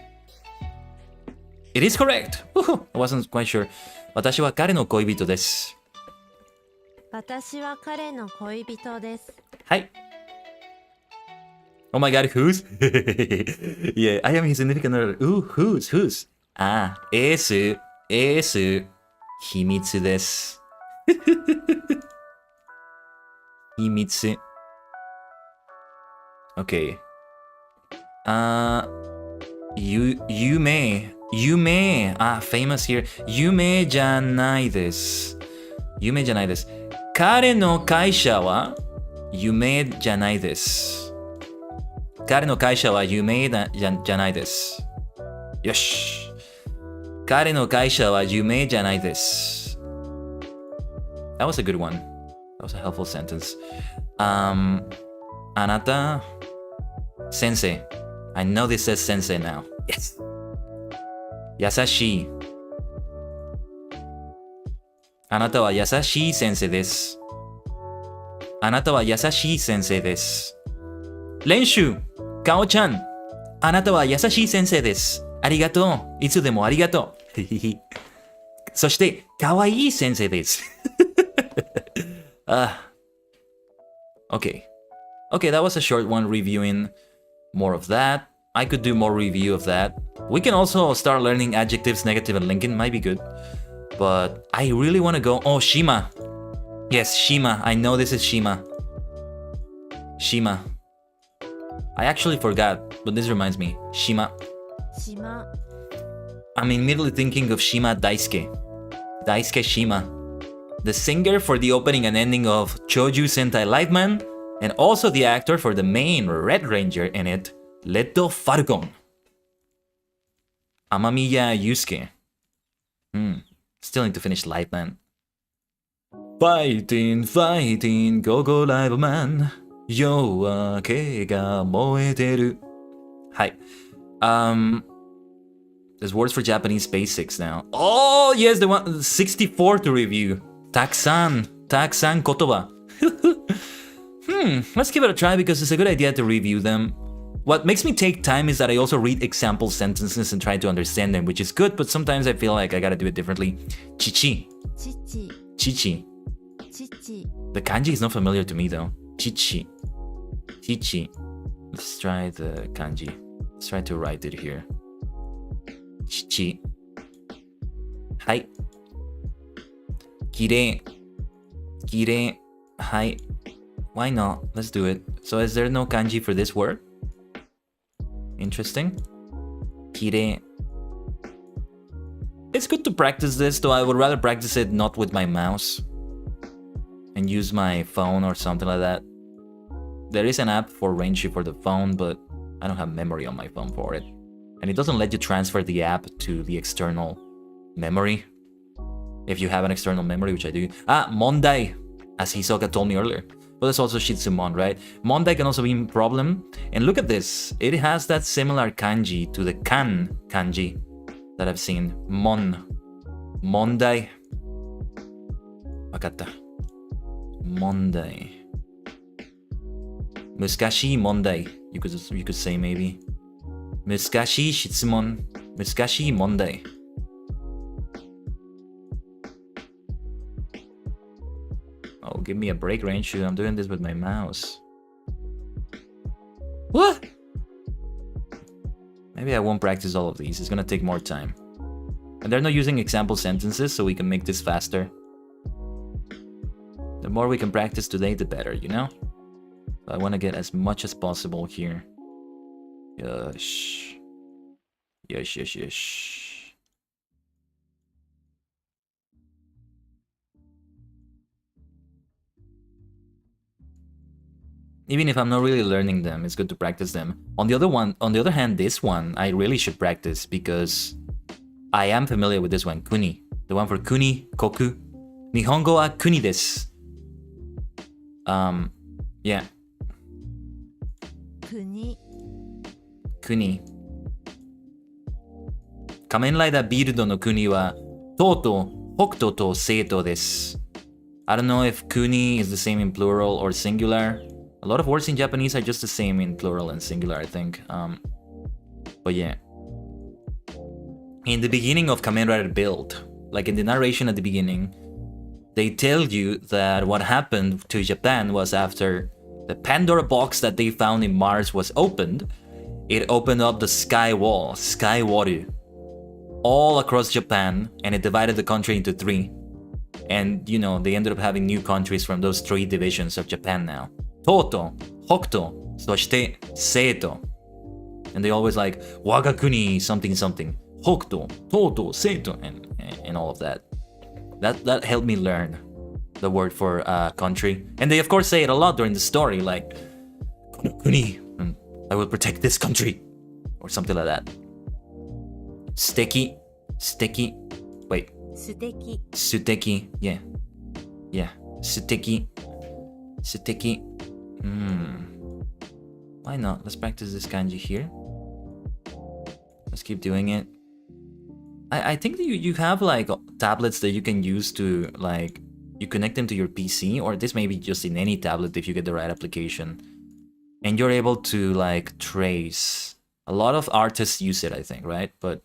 It is correct. I wasn't quite sure. 私は彼の恋人です。私は彼の恋人です。はい。Oh my god, whose? Yeah, I am his significant other. Ooh, whose? 秘密です。秘密。Okay. 夢。famous here. 夢じゃないです。彼の会社は夢じゃないです。彼の会社は夢じゃないです。よし。彼の会社は夢じゃないです。That was a good one. That was a helpful sentence. あなた、先生。I know this says sensei now. Yes. 優しい。あなたは優しい先生です。あなたは優しい先生です。練習。かおちゃん。あなたは優しい先生です。ありがとう。いつでもありがとう。そして、かわいい先生です。Okay. Okay, that was a short one reviewing more of that. I could do more review of that. We can also start learning adjectives, negative and linking. Might be good. But I really want to go... Oh, Shima. Yes, Shima. I know this is Shima. Shima. I actually forgot, but this reminds me. Shima. Shima. I'm immediately thinking of Shima Daisuke. Daisuke Shima. The singer for the opening and ending of Choju Sentai Lightman, and also the actor for the main Red Ranger in it, Leto Falcon. Amamiya Yusuke. Still need to finish Lightman. Fighting, go live man. 夜明けが燃えてる。はい。There's words for Japanese basics now. Oh, yes, the one 64 to review. Taksan kotoba. Let's give it a try because it's a good idea to review them. What makes me take time is that I also read example sentences and try to understand them, which is good, but sometimes I feel like I gotta do it differently. Chichi. 父 Chichi. 父 The kanji is not familiar to me though. Chichi. Chichi. Let's try the kanji. Let's try to write it here. Chichi. Hai. Kirei. Kirei. Hai. Why not? Let's do it. So is there no kanji for this word? Interesting. Kirei. It's good to practice this, though I would rather practice it not with my mouse and use my phone or something like that. There is an app for Renshi for the phone, but I don't have memory on my phone for it. And it doesn't let you transfer the app to the external memory. If you have an external memory, which I do. Mondai, as Hisoka told me earlier. But that's also Shitsumon, right? Mondai can also be a problem. And look at this. It has that similar kanji to the kan kanji that I've seen. Mondai. Wakatta. Mondai. Muskashi mondai. You could say maybe. Muskashi shitsumon. Muskashi mondai. Oh, give me a break, Renshu. I'm doing this with my mouse. What? Maybe I won't practice all of these. It's gonna take more time. And they're not using example sentences, so we can make this faster. The more we can practice today, the better, you know? So I want to get as much as possible here. Yes. Yes. Even if I'm not really learning them, it's good to practice them. On the other hand, this one I really should practice because I am familiar with this one, kuni. The one for kuni, koku. Nihongo wa kuni desu. Yeah. Kuni. Kamen Rider Build no kuni wa Toto, Hokuto to Seito desu. I don't know if kuni is the same in plural or singular. A lot of words in Japanese are just the same in plural and singular, I think. But yeah. In the beginning of Kamen Rider Build, like in the narration at the beginning, they tell you that what happened to Japan was after the Pandora box that they found in Mars was opened, it opened up the sky wall, Sky Water, all across Japan, and it divided the country into 3. And, you know, they ended up having new countries from those 3 divisions of Japan now. Toto, Hokuto, そして Seito. And they always like, Wagakuni something something. Hokuto, Toto, Seito, and all of that. That helped me learn the word for country. And they of course say it a lot during the story, like, Kuni, I will protect this country. Or something like that. Steki. Wait. Suteki. Yeah. Suteki. Why not? Let's practice this kanji here. Let's keep doing it. I think that you have like tablets that you can use to like you connect them to your PC, or this may be just in any tablet if you get the right application, and you're able to like trace. A lot of artists use it, I think, right? But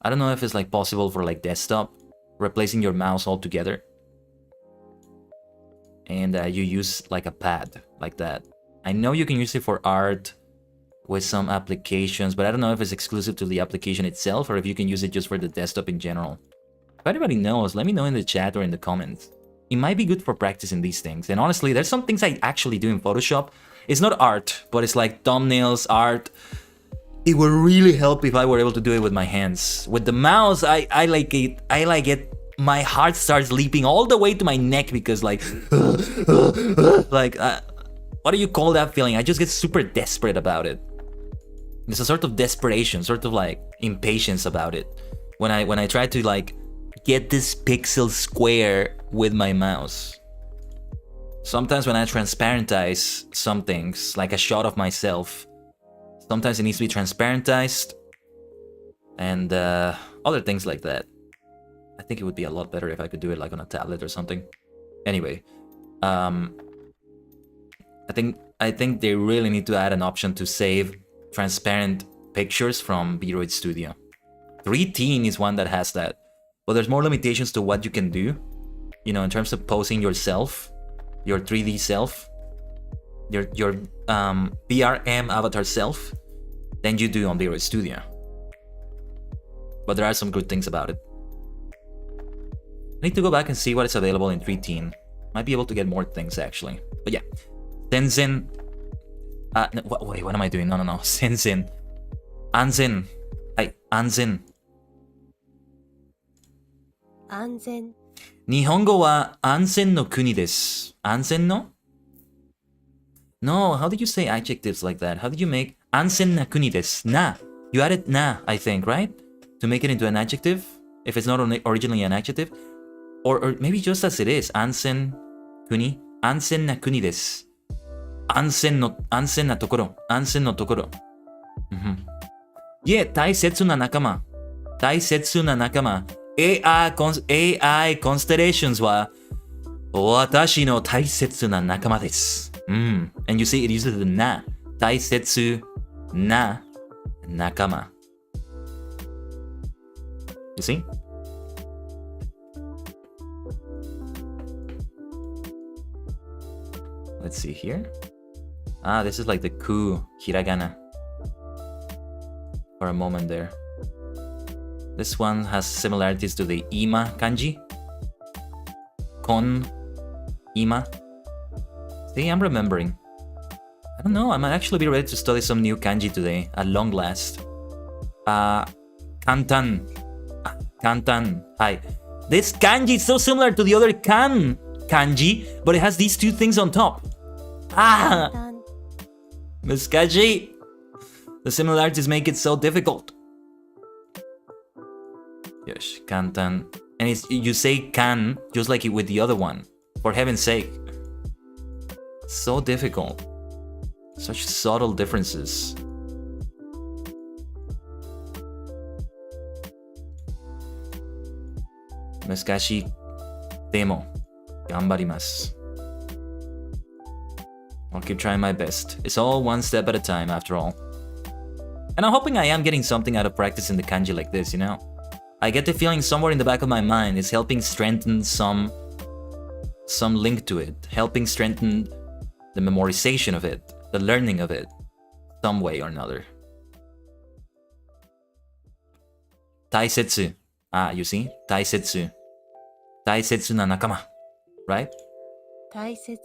I don't know if it's like possible for like desktop, replacing your mouse altogether. And you use like a pad like that. I know you can use it for art with some applications, but I don't know if it's exclusive to the application itself or if you can use it just for the desktop in general. If anybody knows, let me know in the chat or in the comments. It might be good for practicing these things. And honestly, there's some things I actually do in Photoshop. It's not art, but it's like thumbnails, art. It would really help if I were able to do it with my hands. With the mouse, I like it. My heart starts leaping all the way to my neck because like what do you call that feeling? I just get super desperate about it. There's a sort of desperation, sort of like impatience about it when I try to like get this pixel square with my mouse. Sometimes when I transparentize some things, like a shot of myself, sometimes it needs to be transparentized and other things like that. I think it would be a lot better if I could do it like on a tablet or something. Anyway, I think they really need to add an option to save transparent pictures from Beroid Studio. 3teen is one that has that, but there's more limitations to what you can do, you know, in terms of posing yourself, your 3D self, your BRM avatar self, than you do on Beroid Studio. But there are some good things about it. I need to go back and see what is available in 3teen. Might be able to get more things actually. But yeah, Senzen. No, wait, what am I doing? No. Senzen. Anzen. Hi, Anzen. 安全 日本語は安全の国です。安全の? No, how did you say adjectives like that? How did you make 安全な国です? Na. You added na, I think, right? To make it into an adjective? If it's not originally an adjective? Or maybe just as it is. 安全国? 安全な国です。安全なところ。安全のところ。いえ、大切な仲間。大切な仲間。AI Constellations は私の大切な仲間です。And you see it uses the な。大切な仲間。You see? Let's see here. This is like the ku hiragana. For a moment there. This one has similarities to the ima kanji. Kon, ima. See, I'm remembering. I don't know, I might actually be ready to study some new kanji today, at long last. Kantan. Kantan. Hi. This kanji is so similar to the other kan kanji, but it has these two things on top. Muskashi. The similarities make it so difficult. Yes, kantan. And you say kan just like it with the other one. For heaven's sake. So difficult. Such subtle differences. Muskashi demo. Ganbarimasu. I'll keep trying my best. It's all one step at a time after all. And I'm hoping I am getting something out of practicing the kanji like this, you know? I get the feeling somewhere in the back of my mind it's helping strengthen some link to it, helping strengthen the memorization of it, the learning of it, some way or another. Taisetsu. You see? Taisetsu. Taisetsu na nakama. Right? 大切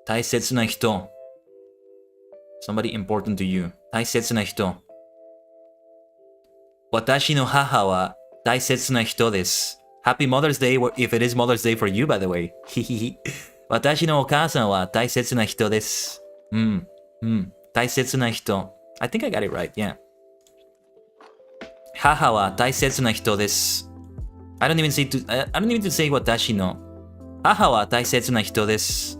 Taisetsu na hito. Somebody important to you. Taisetsu na hito. Watashi no haha wa taisetsu na hito desu. Happy Mother's Day, if it is Mother's Day for you, by the way. Watashi no okaasan wa taisetsu na hito desu. Taisetsu na hito. I think I got it right, yeah. Haha wa taisetsu na hito desu. I don't even need to say watashi no. Haha wa taisetsu na hito desu.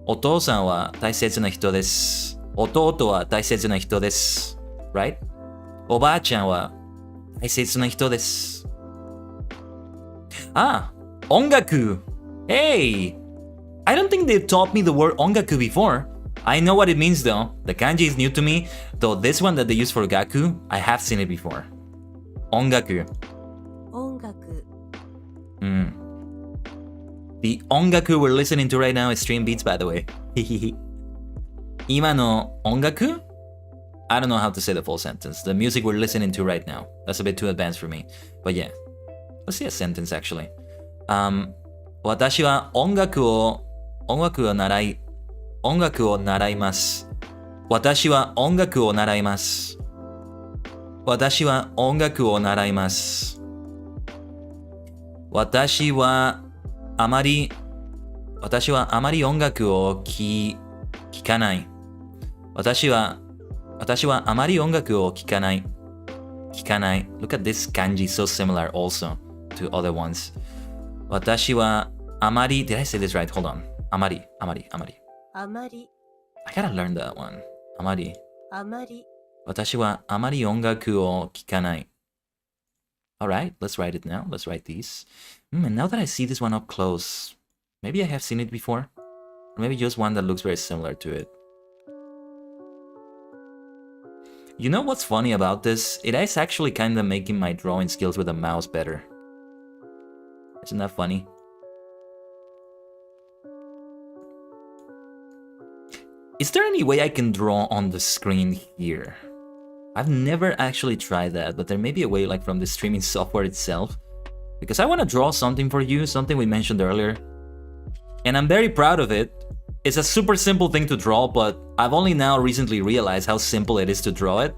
お父さんは大切な人です。弟は大切な人です。Right? おばあちゃんは大切な人です。音楽 Hey! I don't think they've taught me the word 音楽 before. I know what it means though. The kanji is new to me, though this one that they use for gaku, I have seen it before. 音楽音楽 The 音楽 we're listening to right now is Stream Beats, by the way. 今の音楽? I don't know how to say the full sentence. The music we're listening to right now. That's a bit too advanced for me. But yeah. Let's see a sentence actually. 私は音楽を習います。私は音楽を習います。私は音楽を習います。私はあまり音楽を聴かない。私はあまり音楽を聴かない。Look at this kanji, so similar also to other ones. 私はあまり Did I say this right? Hold on. あまり。あまり I gotta learn that one. あまり。私はあまり音楽を聴かない。Alright, let's write it now. Let's write these. And now that I see this one up close, maybe I have seen it before. Or maybe just one that looks very similar to it. You know what's funny about this? It is actually kind of making my drawing skills with a mouse better. Isn't that funny? Is there any way I can draw on the screen here? I've never actually tried that, but there may be a way like from the streaming software itself. Because I want to draw something for you, something we mentioned earlier. And I'm very proud of it. It's a super simple thing to draw, but I've only now recently realized how simple it is to draw it.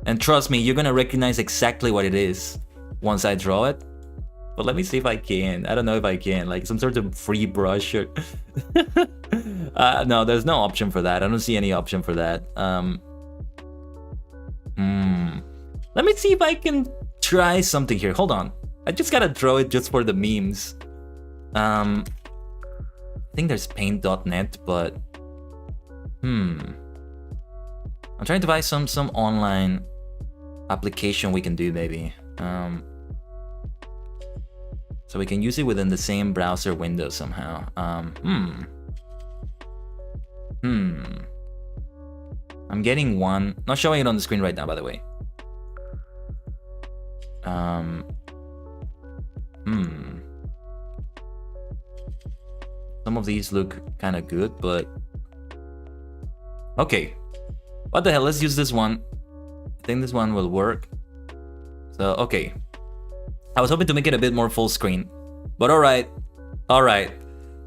And trust me, you're gonna recognize exactly what it is once I draw it. But let me see if I can. I don't know if I can, like some sort of free brush or... no, there's no option for that. I don't see any option for that. Let me see if I can try something here. Hold on. I just gotta draw it just for the memes. I think there's paint.net, but... I'm trying to find some online application we can do, maybe. So we can use it within the same browser window somehow. I'm getting one. Not showing it on the screen right now, by the way. Some of these look kind of good, but... Okay. What the hell, let's use this one. I think this one will work. So, okay. I was hoping to make it a bit more full screen. But alright. Alright.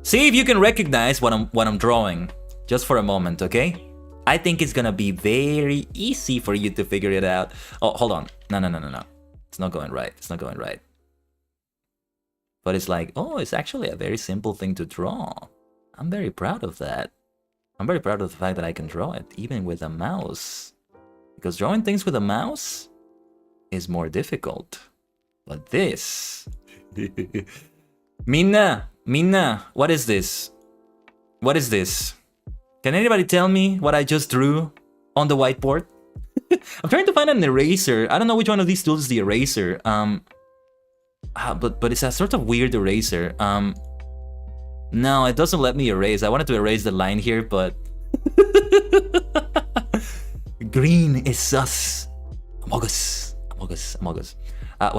See if you can recognize what I'm drawing. Just for a moment, okay? I think it's gonna be very easy for you to figure it out. Oh, hold on. No. It's not going right. It's not going right. But it's like, oh, it's actually a very simple thing to draw. I'm very proud of that. I'm very proud of the fact that I can draw it, even with a mouse. Because drawing things with a mouse is more difficult. But this... Minna, what is this? What is this? Can anybody tell me what I just drew on the whiteboard? I'm trying to find an eraser. I don't know which one of these tools is the eraser. But it's a sort of weird eraser. No, it doesn't let me erase. I wanted to erase the line here, but... Green is sus. Among us. What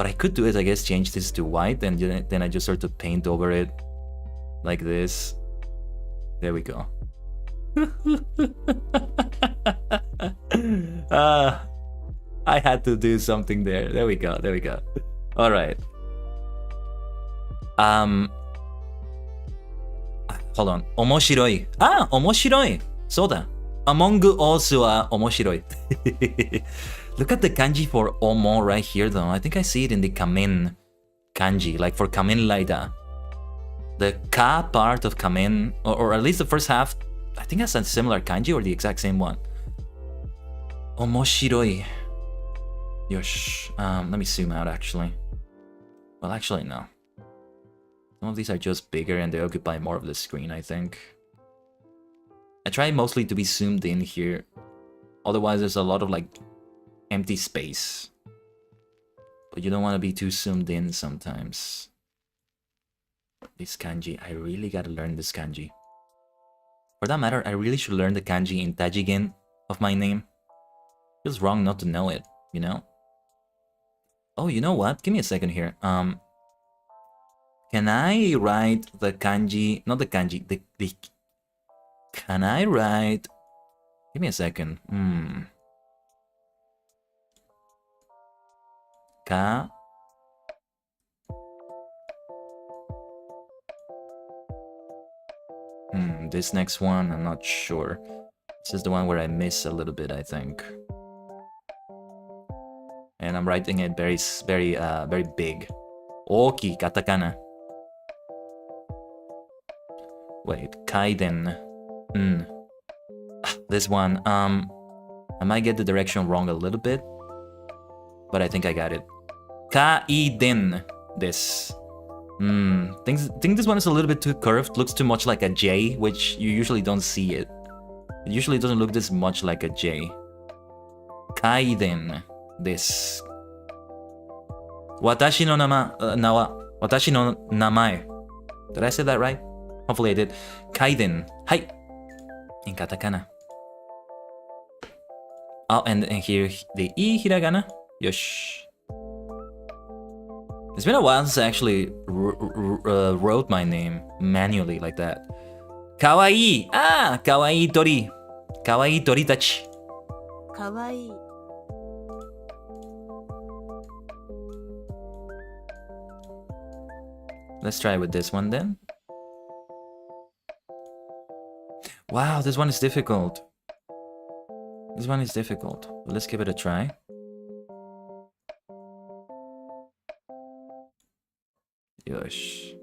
I could do is, I guess, change this to white, and then I just sort of paint over it like this. There we go. I had to do something there. There we go. All right. Hold on. 面白い. Ah, 面白い. そうだ. Among us は面白い. Look at the kanji for omo right here, though. I think I see it in the kamen kanji, like for kamen rider. The ka part of kamen, or at least the first half, I think has a similar kanji or the exact same one. 面白い. Yosh. Let me zoom out, actually. Well, actually, no. Some of these are just bigger and they occupy more of the screen, I think. I try mostly to be zoomed in here. Otherwise, there's a lot of, like, empty space. But you don't want to be too zoomed in sometimes. This kanji, I really gotta learn this kanji. For that matter, I really should learn the kanji in Tajigen of my name. Feels wrong not to know it, you know? Oh, you know what? Give me a second here. Can I write the kanji? Not the kanji. The can I write? Give me a second. Ka. This next one, I'm not sure. This is the one where I miss a little bit, I think. And I'm writing it very big. Oki katakana. Wait, kaiden. This one, I might get the direction wrong a little bit, but I think I got it. Kaiden. This. Think this one is a little bit too curved. Looks too much like a J, which you usually don't see it. It usually doesn't look this much like a J. 海伝です。私の名前。Did I say that right? Hopefully I did. 海伝。はい。in katakana. Oh, and here the I hiragana. Yosh. It's been a while since I actually wrote my name manually like that. Kawaii! Ah! Kawaii tori. Kawaii tori tachi. かわいい。Let's try with this one then. Wow, this one is difficult. This one is difficult. But let's give it a try. Yosh.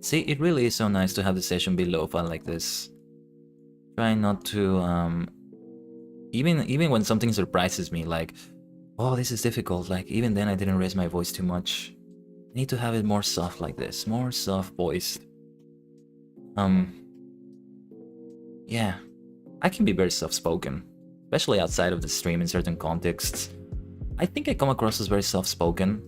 See, it really is so nice to have the session be lo-fi like this. Try not to even when something surprises me, like, oh, this is difficult, like even then I didn't raise my voice too much. I need to have it more soft like this, more soft voiced. Yeah, I can be very soft spoken, especially outside of the stream in certain contexts. I think I come across as very soft spoken,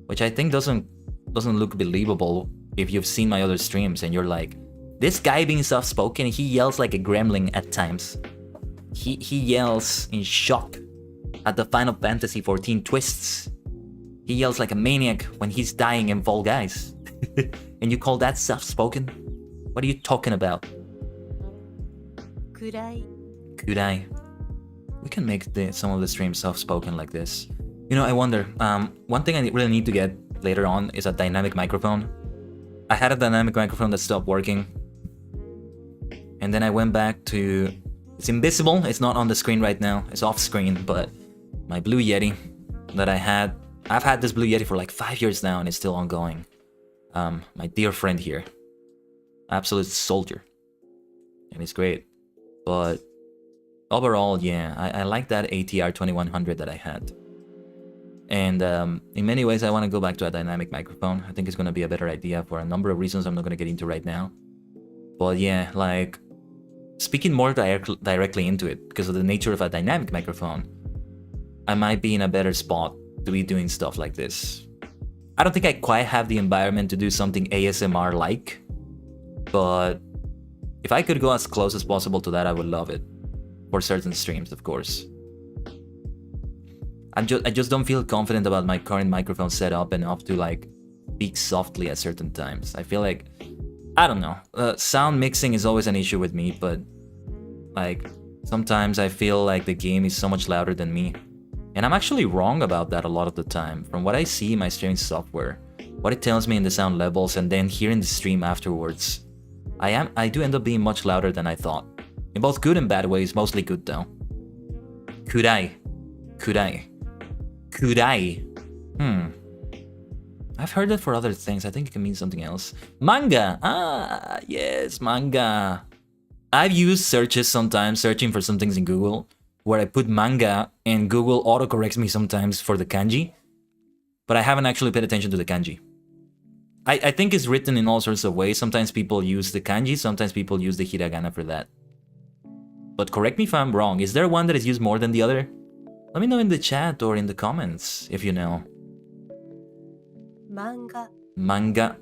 which I think doesn't look believable if you've seen my other streams and you're like, this guy being soft spoken, he yells like a gremlin at times. He yells in shock at the Final Fantasy XIV twists. He yells like a maniac when he's dying in Fall Guys. And you call that soft-spoken? What are you talking about? 暗い。 Kudai. We can make some of the streams soft-spoken like this. You know, I wonder, one thing I really need to get later on is a dynamic microphone. I had a dynamic microphone that stopped working. And then I went back to... It's invisible, it's not on the screen right now, it's off screen, but my Blue Yeti that I had... I've had this Blue Yeti for like 5 years now and it's still ongoing. My dear friend here. Absolute soldier. And it's great. But overall, yeah, I like that ATR 2100 that I had. And in many ways, I want to go back to a dynamic microphone. I think it's going to be a better idea for a number of reasons I'm not going to get into right now. But yeah, like, speaking more directly into it, because of the nature of a dynamic microphone, I might be in a better spot to be doing stuff like this. I don't think I quite have the environment to do something ASMR-like, but if I could go as close as possible to that, I would love it. For certain streams, of course. I just don't feel confident about my current microphone setup enough to like speak softly at certain times. I feel like, I don't know, sound mixing is always an issue with me, but like sometimes I feel like the game is so much louder than me. And I'm actually wrong about that a lot of the time. From what I see in my streaming software, what it tells me in the sound levels, and then hearing the stream afterwards, I do end up being much louder than I thought. In both good and bad ways, mostly good though. Kurai. I've heard it for other things. I think it can mean something else. Manga! Ah, yes, manga. I've used searches sometimes, searching for some things in Google, where I put manga and Google autocorrects me sometimes for the kanji. But I haven't actually paid attention to the kanji. I think it's written in all sorts of ways. Sometimes people use the kanji, sometimes people use the hiragana for that. But correct me if I'm wrong. Is there one that is used more than the other? Let me know in the chat or in the comments if you know. Manga.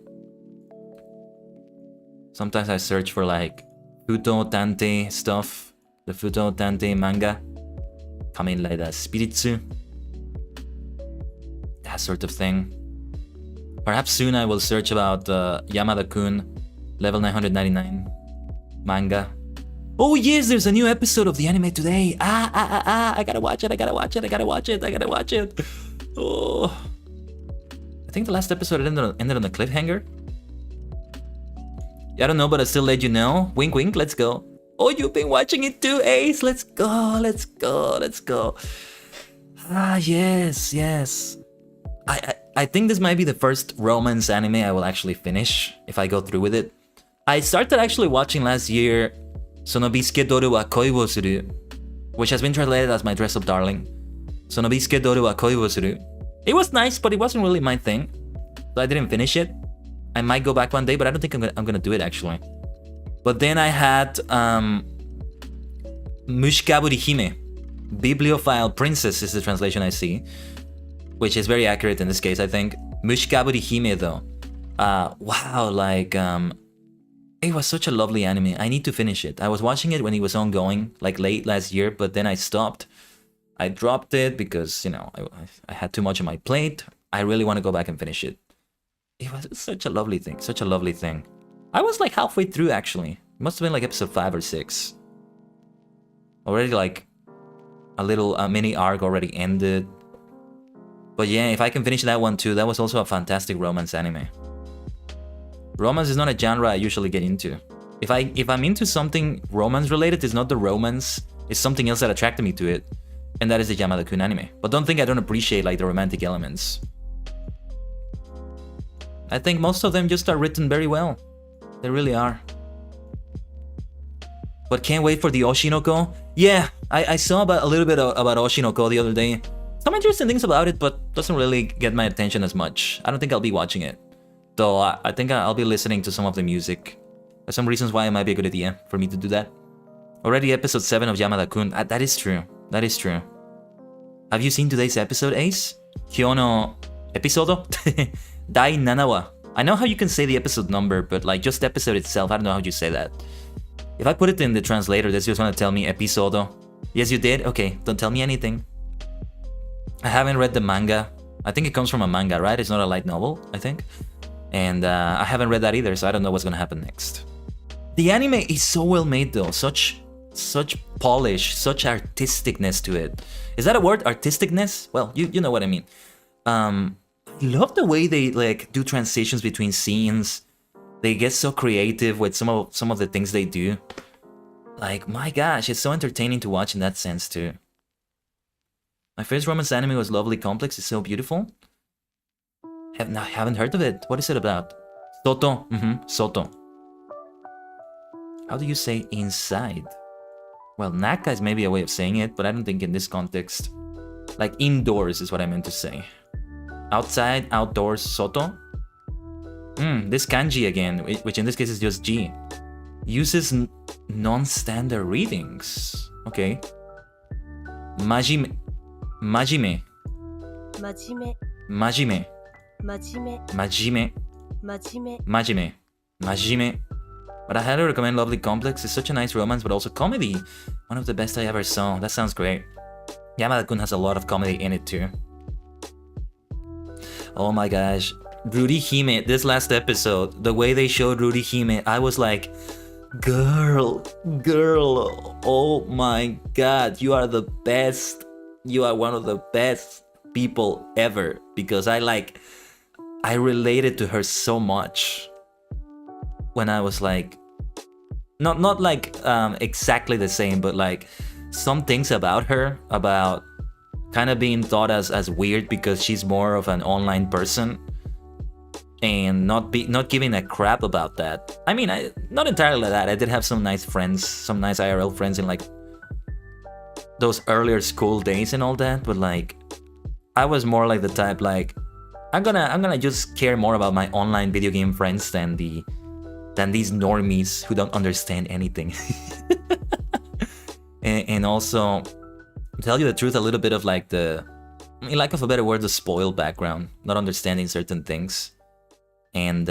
Sometimes I search for like Futo Tante stuff. The Futo Tante manga. Kamen Rider Spiritsu. That sort of thing. Perhaps soon I will search about Yamada-kun, level 999 manga. Oh yes, there's a new episode of the anime today. I gotta watch it. Oh. I think the last episode ended on a cliffhanger. I don't know, but I still let you know. Wink wink, let's go. Oh, you've been watching it too, Ace. Let's go. Ah, yes. I think this might be the first romance anime I will actually finish if I go through with it. I started actually watching last year Sonobisuke Doru wa Koi wo Suru, which has been translated as My Dress Up Darling. Sonobisuke Doru wa Koi wo Suru. It was nice, but it wasn't really my thing, so I didn't finish it. I might go back one day, but I don't think I'm gonna do it actually. But then I had Mushikaburi Hime, Bibliophile princess is the translation I see, which is very accurate in this case, I think. Mushikaburi Hime though. Wow, like it was such a lovely anime. I need to finish it. I was watching it when it was ongoing, like late last year, but then I stopped. I dropped it because, you know, I had too much on my plate. I really want to go back and finish it. It was such a lovely thing, such a lovely thing. I was like halfway through actually. It must have been like episode 5 or 6. Already like a mini arc already ended. But yeah, if I can finish that one too, that was also a fantastic romance anime. Romance is not a genre I usually get into. If I'm into something romance related, it's not the romance, it's something else that attracted me to it. And that is the Yamada-kun anime. But don't think I don't appreciate like the romantic elements. I think most of them just are written very well. They really are. But can't wait for the Oshinoko. Yeah, I saw a little bit about Oshinoko the other day. Some interesting things about it, but doesn't really get my attention as much. I don't think I'll be watching it. Though I think I'll be listening to some of the music. There's some reasons why it might be a good idea for me to do that. Already episode 7 of Yamada-kun. That is true. That is true. Have you seen today's episode, Ace? Kyono episodo? Dai 7 wa. I know how you can say the episode number, but like just the episode itself, I don't know how you say that. If I put it in the translator, that's just gonna tell me episodo. Yes, you did? Okay, don't tell me anything. I haven't read the manga. I think it comes from a manga, right? It's not a light novel, I think. And I haven't read that either, so I don't know what's gonna happen next. The anime is so well made though, such polish, such artisticness to it. Is that a word? Artisticness? Well, you know what I mean. I love the way they like do transitions between scenes. They get so creative with some of the things they do. Like, my gosh, it's so entertaining to watch in that sense too. My first romance anime was Lovely Complex. It's so beautiful. Haven't heard of it. What is it about? Soto. Soto. How do you say inside? Well, Naka is maybe a way of saying it, but I don't think in this context. Like indoors is what I meant to say. Outside, outdoors, Soto. This kanji again, which in this case is just G. Uses non-standard readings. Okay. Majime. Majime. Majime. Majime. Majime. Majime. Majime. Majime. Majime. But I highly recommend Lovely Complex. It's such a nice romance, but also comedy. One of the best I ever saw. That sounds great. Yamada-kun has a lot of comedy in it too. Oh my gosh. Rudy Hime, this last episode, the way they showed Rudy Hime, I was like, girl, oh my god, you are the best. You are one of the best people ever. Because I related to her so much. When I was like, not like exactly the same, but like some things about her, about kind of being thought as weird because she's more of an online person and not giving a crap about that. I mean, not entirely like that. I did have some nice friends, some nice IRL friends in like those earlier school days and all that, but like I was more like the type like I'm gonna just care more about my online video game friends than these normies who don't understand anything. and also, to tell you the truth, a little bit of like in lack of a better word, the spoiled background, not understanding certain things, and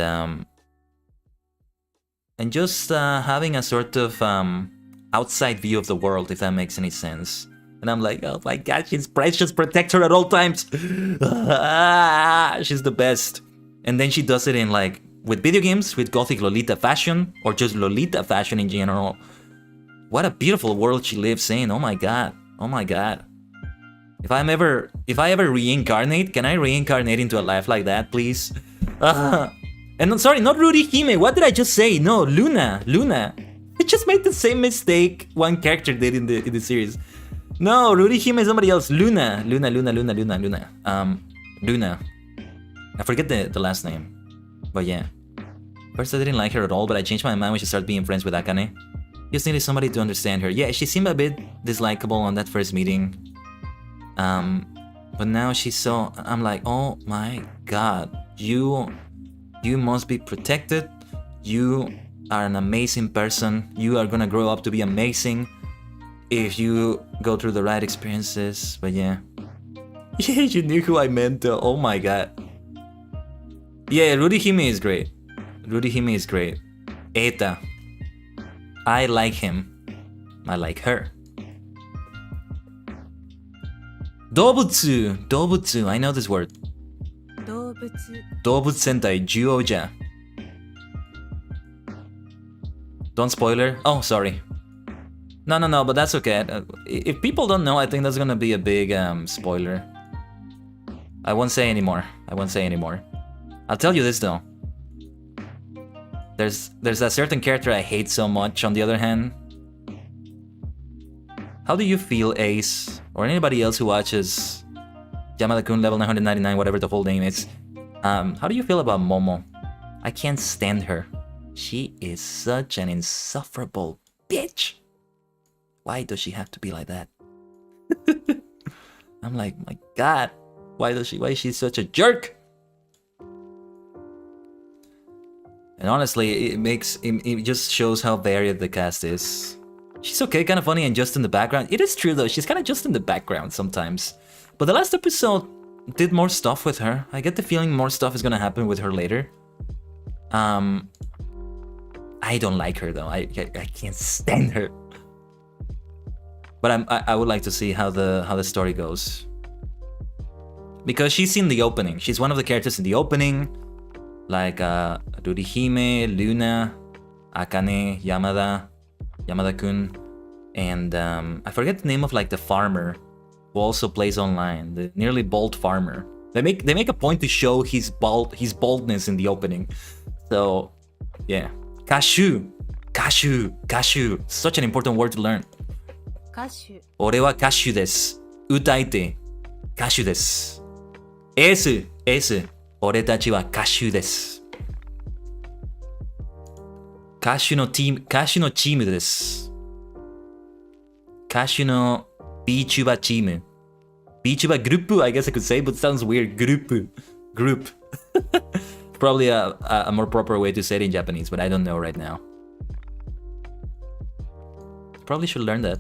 just having a sort of outside view of the world, if that makes any sense. And I'm like, oh my god, she's precious, protect her at all times. She's the best. And then she does it in like, with video games, with gothic Lolita fashion, or just Lolita fashion in general. What a beautiful world she lives in. Oh my god. Oh my god. If I ever reincarnate, can I reincarnate into a life like that, please? And I'm sorry, not Rudy Hime. What did I just say? No, Luna. I just made the same mistake one character did in the series. No, Rudy Hime is somebody else. Luna. Luna. I forget the last name. But yeah. First I didn't like her at all, but I changed my mind when she started being friends with Akane. Just needed somebody to understand her. Yeah, she seemed a bit dislikable on that first meeting. But now she's so... I'm like, oh my god. You must be protected. You are an amazing person. You are gonna grow up to be amazing. if you go through the right experiences. But yeah. Yeah, you knew who I meant though. Oh my god. Yeah, Rudy Hime is great. Rudy Hime is great. Eta. I like him. I like her. Dobutsu. Dobutsu. I know this word. 動物 Dobutsu Sentai Juoja. Don't spoiler. Oh, sorry. No, but that's okay. If people don't know, I think that's gonna be a big spoiler. I won't say anymore. I'll tell you this though. There's a certain character I hate so much. On the other hand, how do you feel, Ace, or anybody else who watches Yamada-kun level 999, whatever the whole name is? How do you feel about Momo? I can't stand her. She is such an insufferable bitch. Why does she have to be like that? I'm like, my god, why is she such a jerk? And honestly, it just shows how varied the cast is. She's okay, kind of funny, and just in the background. It is true though, she's kind of just in the background sometimes. But the last episode did more stuff with her. I get the feeling more stuff is gonna happen with her later. I don't like her though. I can't stand her. But I would like to see how the story goes. Because she's in the opening. She's one of the characters in the opening. Like Rurihime, Luna, Akane, Yamada-kun, and I forget the name of like the farmer who also plays online, the nearly bald farmer. They make a point to show his baldness in the opening. So yeah, kashu, such an important word to learn. 歌手 俺は歌手です。歌い手、歌手です。エース、俺たちは歌手です。歌手のチームです。歌手の VTuber チーム。VTuber group, I guess I could say, but it sounds weird. Group. Probably a more proper way to say it in Japanese, but I don't know right now. Probably should learn that.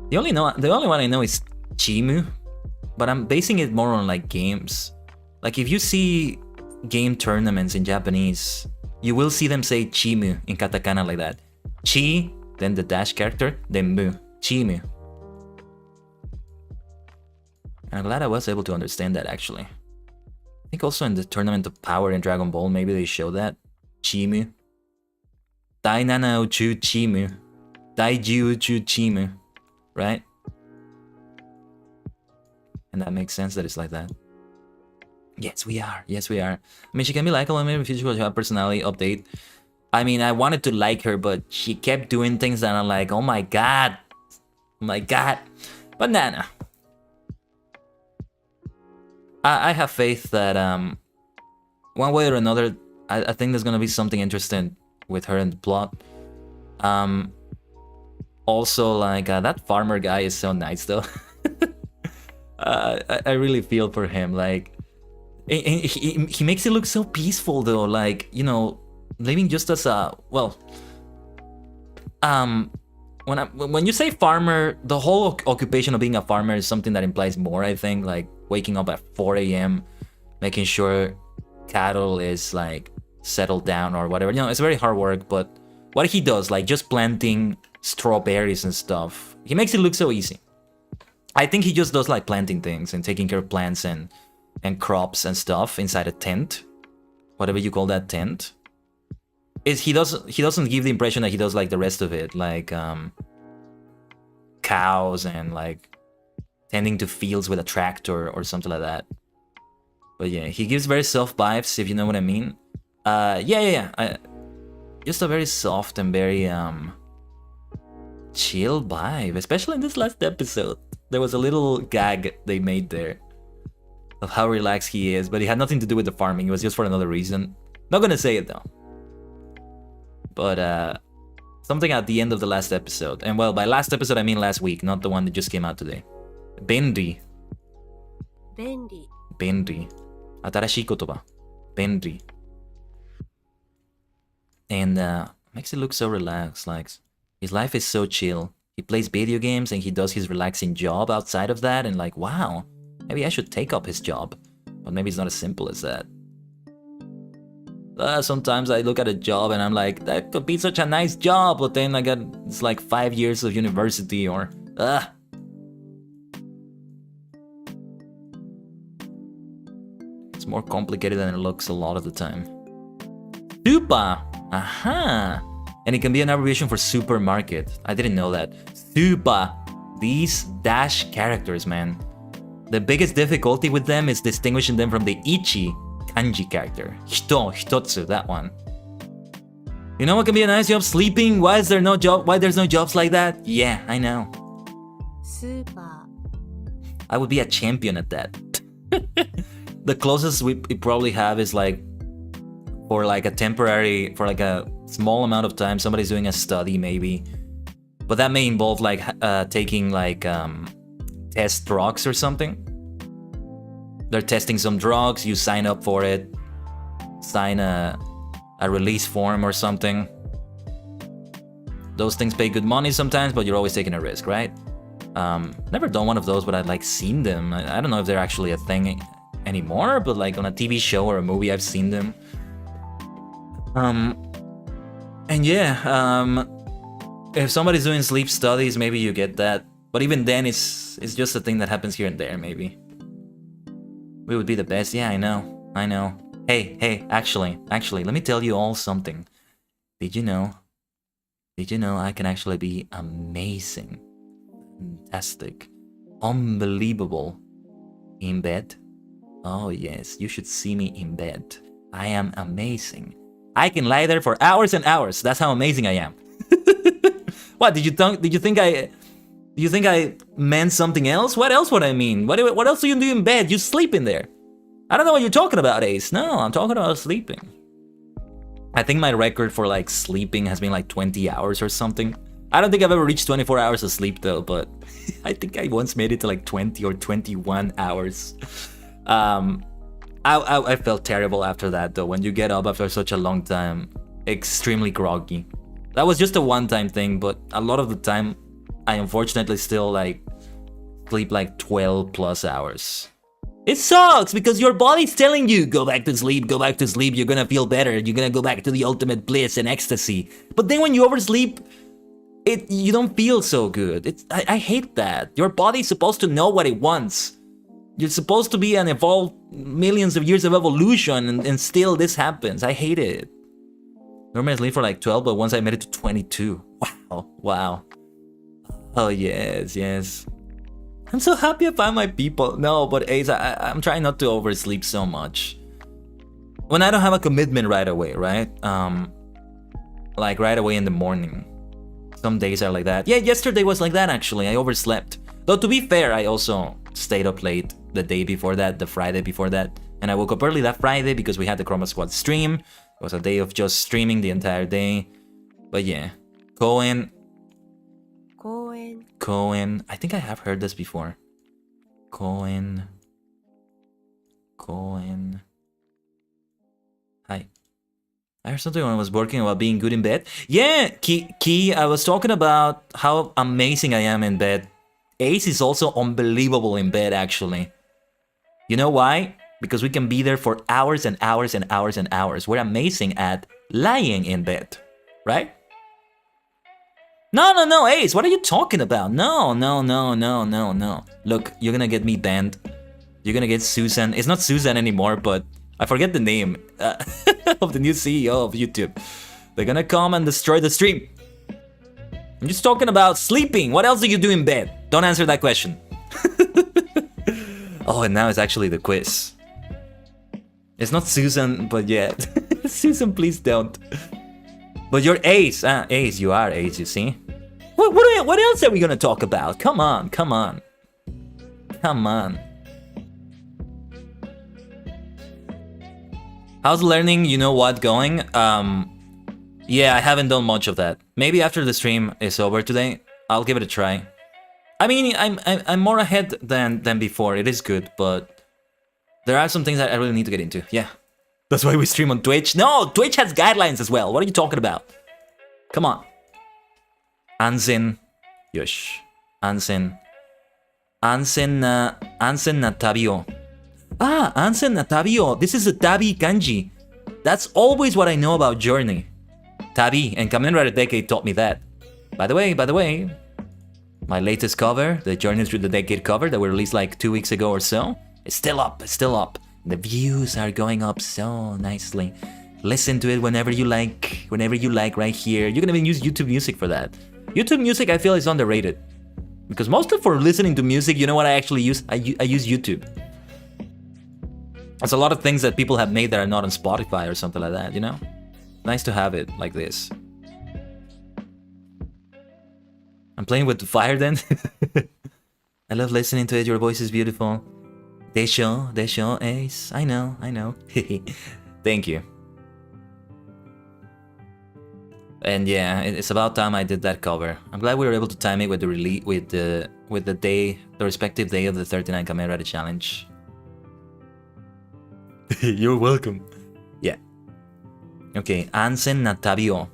The only one I know is Chimu, but I'm basing it more on like games. Like if you see game tournaments in Japanese, you will see them say Chimu in katakana like that. Chi, then the dash character, then mu. Chimu. And I'm glad I was able to understand that actually. I think also in the Tournament of Power in Dragon Ball, maybe they show that. Chimu. Dai Nana Uchu Chimu. Dai Ji Uchu Chimu. Right? And that makes sense that it's like that. Yes, we are. I mean, she can be likable, maybe if she will have a personality update. I mean, I wanted to like her, but she kept doing things that I'm like, oh my god. But nah. I have faith that one way or another, I think there's gonna be something interesting with her and the plot. Also, like, that farmer guy is so nice, though. I really feel for him. Like, he makes it look so peaceful, though. Like, you know, living just as a... Well, when you say farmer, the whole occupation of being a farmer is something that implies more, I think. Like, waking up at 4 a.m., making sure cattle is, like, settled down or whatever. You know, it's very hard work, but what he does, like, just planting strawberries and stuff, he makes it look so easy. I think he just does like planting things and taking care of plants and crops and stuff inside a tent, whatever you call that tent. He doesn't give the impression that he does like the rest of it, like cows and like tending to fields with a tractor or something like that. But yeah, he gives very soft vibes, if you know what I mean. Just a very soft and very chill vibe, especially in this last episode. There was a little gag they made there of how relaxed he is, but it had nothing to do with the farming. It was just for another reason. Not gonna say it though. But something at the end of the last episode, and well, by last episode I mean last week, not the one that just came out today. Benri. 便利 Benri. 新しい言葉. Benri. And makes it look so relaxed. Like his life is so chill. he plays video games and he does his relaxing job outside of that, and like, wow, maybe I should take up his job. But maybe it's not as simple as that. Sometimes I look at a job and I'm like, that could be such a nice job, but then it's like 5 years of university or it's more complicated than it looks a lot of the time. Super! Aha! And it can be an abbreviation for supermarket. I didn't know that. Super! These dash characters, man. The biggest difficulty with them is distinguishing them from the ichi kanji character. Hito, hitotsu, that one. You know what can be a nice job? Sleeping? Why there's no jobs like that? Yeah, I know. スーパ I would be a champion at that. The closest we probably have is like for like a small amount of time, somebody's doing a study maybe. But that may involve like taking like test drugs or something. They're testing some drugs, you sign up for it, sign a release form or something. Those things pay good money sometimes, but you're always taking a risk, right? Never done one of those, but I'd like seen them. I don't know if they're actually a thing anymore, but like on a TV show or a movie, I've seen them. And yeah, if somebody's doing sleep studies, maybe you get that. But even then, it's just a thing that happens here and there, maybe. We would be the best. Yeah, I know. Hey, actually, let me tell you all something. Did you know I can actually be amazing, fantastic, unbelievable in bed? Oh yes, you should see me in bed. I am amazing. I can lie there for hours and hours. That's how amazing I am. What, did you think I meant something else? What else would I mean? What else do you do in bed? You sleep in there. I don't know what you're talking about, Ace. No, I'm talking about sleeping. I think my record for like sleeping has been like 20 hours or something. I don't think I've ever reached 24 hours of sleep though, but I think I once made it to like 20 or 21 hours. I felt terrible after that though. When you get up after such a long time, extremely groggy. That was just a one-time thing, but a lot of the time, I unfortunately still like sleep like 12 plus hours. It sucks because your body's telling you, go back to sleep, you're gonna feel better, you're gonna go back to the ultimate bliss and ecstasy. But then when you oversleep, you don't feel so good. I hate that. Your body's supposed to know what it wants. You're supposed to be an evolved millions of years of evolution, and still this happens. I hate it. Normally I sleep for like 12, but once I made it to 22. Wow. Oh yes. I'm so happy I found my people. No, but Ace, I'm trying not to oversleep so much. When I don't have a commitment right away, right? Like right away in the morning. Some days are like that. Yeah, yesterday was like that actually. I overslept. Though to be fair, I also stayed up late the day before that, the Friday before that. And I woke up early that Friday because we had the Chroma Squad stream. It was a day of just streaming the entire day. But yeah, Cohen. I think I have heard this before. Cohen. Hi. I heard something when I was working about being good in bed. Yeah, Key, I was talking about how amazing I am in bed. Ace is also unbelievable in bed, actually. You know why? Because we can be there for hours and hours and hours and hours. We're amazing at lying in bed, right? No, Ace, what are you talking about? No. Look, you're gonna get me banned. You're gonna get Susan. It's not Susan anymore, but I forget the name of the new CEO of YouTube. They're gonna come and destroy the stream. I'm just talking about sleeping. What else do you do in bed? Don't answer that question. Oh, and now it's actually the quiz. It's not Susan, but yeah. Susan, please don't. But you're Ace. Ace, you are Ace, you see? What else are we gonna talk about? Come on. How's learning you know what going? Yeah, I haven't done much of that. Maybe after the stream is over today, I'll give it a try. I mean, I'm more ahead than before. It is good, but there are some things that I really need to get into. Yeah. That's why we stream on Twitch. No, Twitch has guidelines as well. What are you talking about? Come on. Anzin. Yosh. Ansen. Ansen na tabi o. Ah, ansen na tabi o. This is a tabi kanji. That's always what I know about Journey. Tabi and Kamen Rider Decade taught me that. By the way, my latest cover, the Journey Through the Decade cover that we released like 2 weeks ago or so, it's still up. The views are going up so nicely. Listen to it whenever you like right here. You can even use YouTube Music for that. YouTube Music, I feel, is underrated. Because mostly for listening to music, you know what I actually use? I use YouTube. There's a lot of things that people have made that are not on Spotify or something like that, you know? Nice to have it like this. I'm playing with the fire then. I love listening to it. Your voice is beautiful. Desho, Ace. I know. Thank you. And yeah, it's about time I did that cover. I'm glad we were able to time it with the release, with the respective day of the 39 Kamen Rider Challenge. You're welcome. Yeah. Okay, Ansen na tabi o.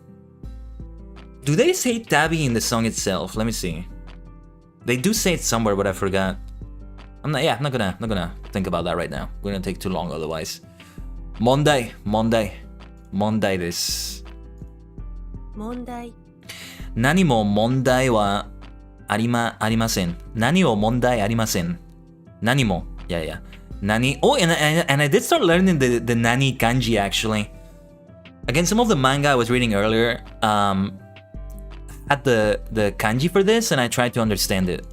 Do they say tabi in the song itself? Let me see. They do say it somewhere, but I forgot. I'm not gonna think about that right now. We're gonna take too long otherwise. Mondai desu. 問題 Nani mo mondai wa arimasen. Nani o mondai arimasen. Nani mo. Yeah. Nani. Oh, and I did start learning the nani kanji actually. Again, some of the manga I was reading earlier had the kanji for this, and I tried to understand it.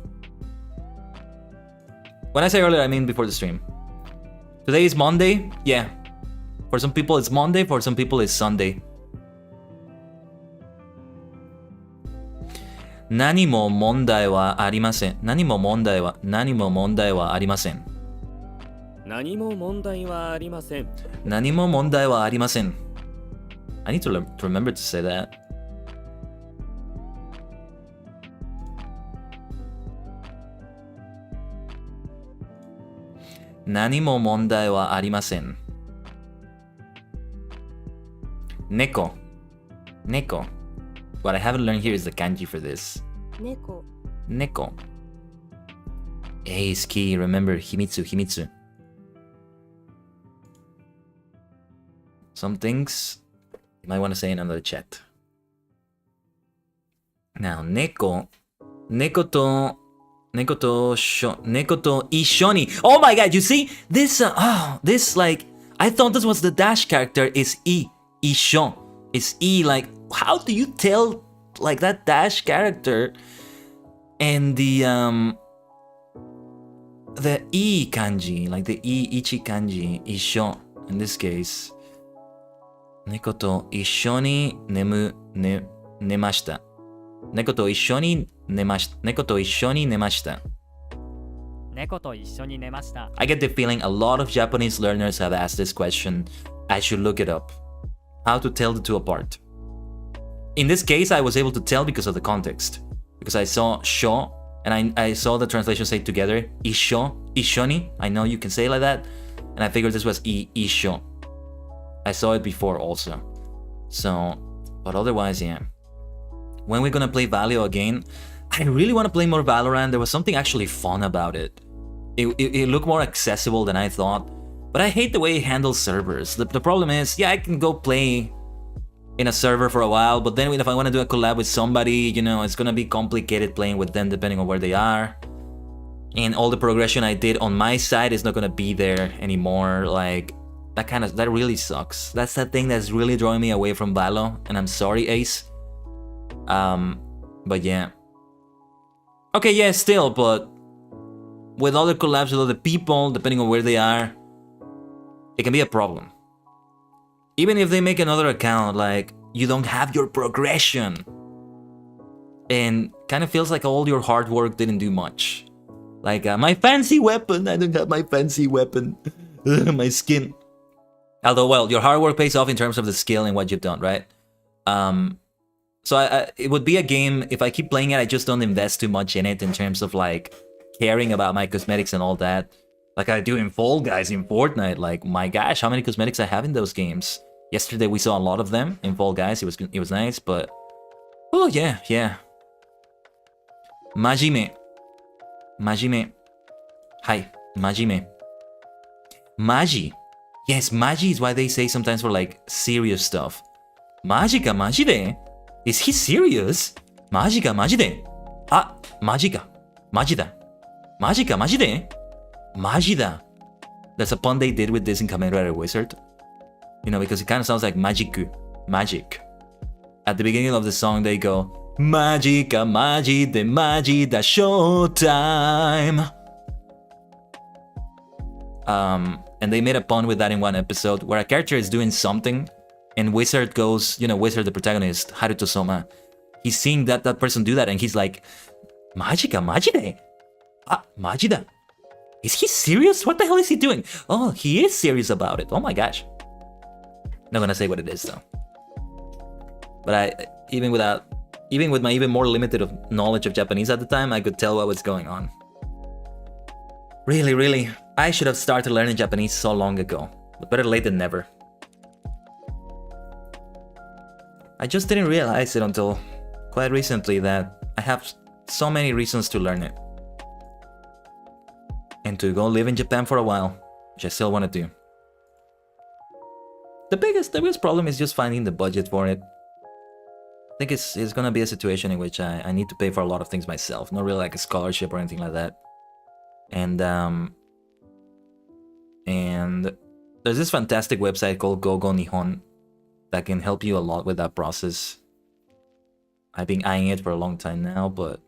When I say earlier, I mean before the stream. Today is Monday. Yeah. For some people it's Monday, for some people it's Sunday. Nani mo mondai wa arimasen. Nani mo mondai wa arimasen. 何も問題はありません。 Nani mo mondai wa arimasen. I need to remember to say that. Nani mo mondai wa arimasen. Neko. What I haven't learned here is the kanji for this. 猫 Neko. Ace key, remember, himitsu. Some things you might want to say in another chat. Now, neko to ishoni. Oh my god, you see? This, like, I thought this was the dash character, is ishon. It's like, how do you tell, like, that dash character and the I kanji, like the ichi kanji, ishon, in this case. Neko to ishoni nemashita. Neko to ishoni nemashita. 猫と一緒に寝ました。 I get the feeling a lot of Japanese learners have asked this question. I should look it up. How to tell the two apart. In this case, I was able to tell because of the context. Because I saw sho, and I saw the translation say together, isho, ishoni. I know you can say it like that. And I figured this was isho. I saw it before also. So, but otherwise, yeah. When we're gonna play Valio again, I really want to play more Valorant. There was something actually fun about it. It looked more accessible than I thought. But I hate the way it handles servers. The problem is, yeah, I can go play in a server for a while, but then if I want to do a collab with somebody, you know, it's gonna be complicated playing with them depending on where they are. And all the progression I did on my side is not gonna be there anymore. Like, that really sucks. That's that thing that's really drawing me away from Valo, and I'm sorry, Ace. But yeah. Okay, yeah, still, but with other collabs with other people, depending on where they are, it can be a problem. Even if they make another account, like, you don't have your progression. And kind of feels like all your hard work didn't do much. Like, my fancy weapon, I don't have my fancy weapon. My skin. Although, well, your hard work pays off in terms of the skill and what you've done, right? So it would be a game, if I keep playing it, I just don't invest too much in it in terms of, like, caring about my cosmetics and all that. Like I do in Fall Guys, in Fortnite. Like, my gosh, how many cosmetics I have in those games. Yesterday we saw a lot of them in Fall Guys. It was nice, but... Oh, yeah. 真面目。真面目。はい。真面目。マジ。Yes, マジ is why they say sometimes for like serious stuff. マジかマジで Is he serious? マジかマジであ、マジか。マジだ。マジかマジでマジだ。That's a pun they did with this in Kamen Rider Wizard. You know, because it kind of sounds like magic. At the beginning of the song, they go, マジかマジでマジだ showtime. And they made a pun with that in one episode where a character is doing something and Wizard goes, you know, Wizard, the protagonist, Haruto Soma, he's seeing that person do that and he's like, マジかマジであ、マジだ Is he serious? What the hell is he doing? Oh, he is serious about it. Oh my gosh. Not gonna say what it is though. But even with my even more limited knowledge of Japanese at the time, I could tell what was going on. Really, I should have started learning Japanese so long ago. But better late than never. I just didn't realize it until quite recently that I have so many reasons to learn it. And to go live in Japan for a while, which I still want to do. The biggest problem is just finding the budget for it. I think it's gonna be a situation in which I need to pay for a lot of things myself, not really like a scholarship or anything like that. And there's this fantastic website called Gogo Nihon that can help you a lot with that process. I've been eyeing it for a long time now, but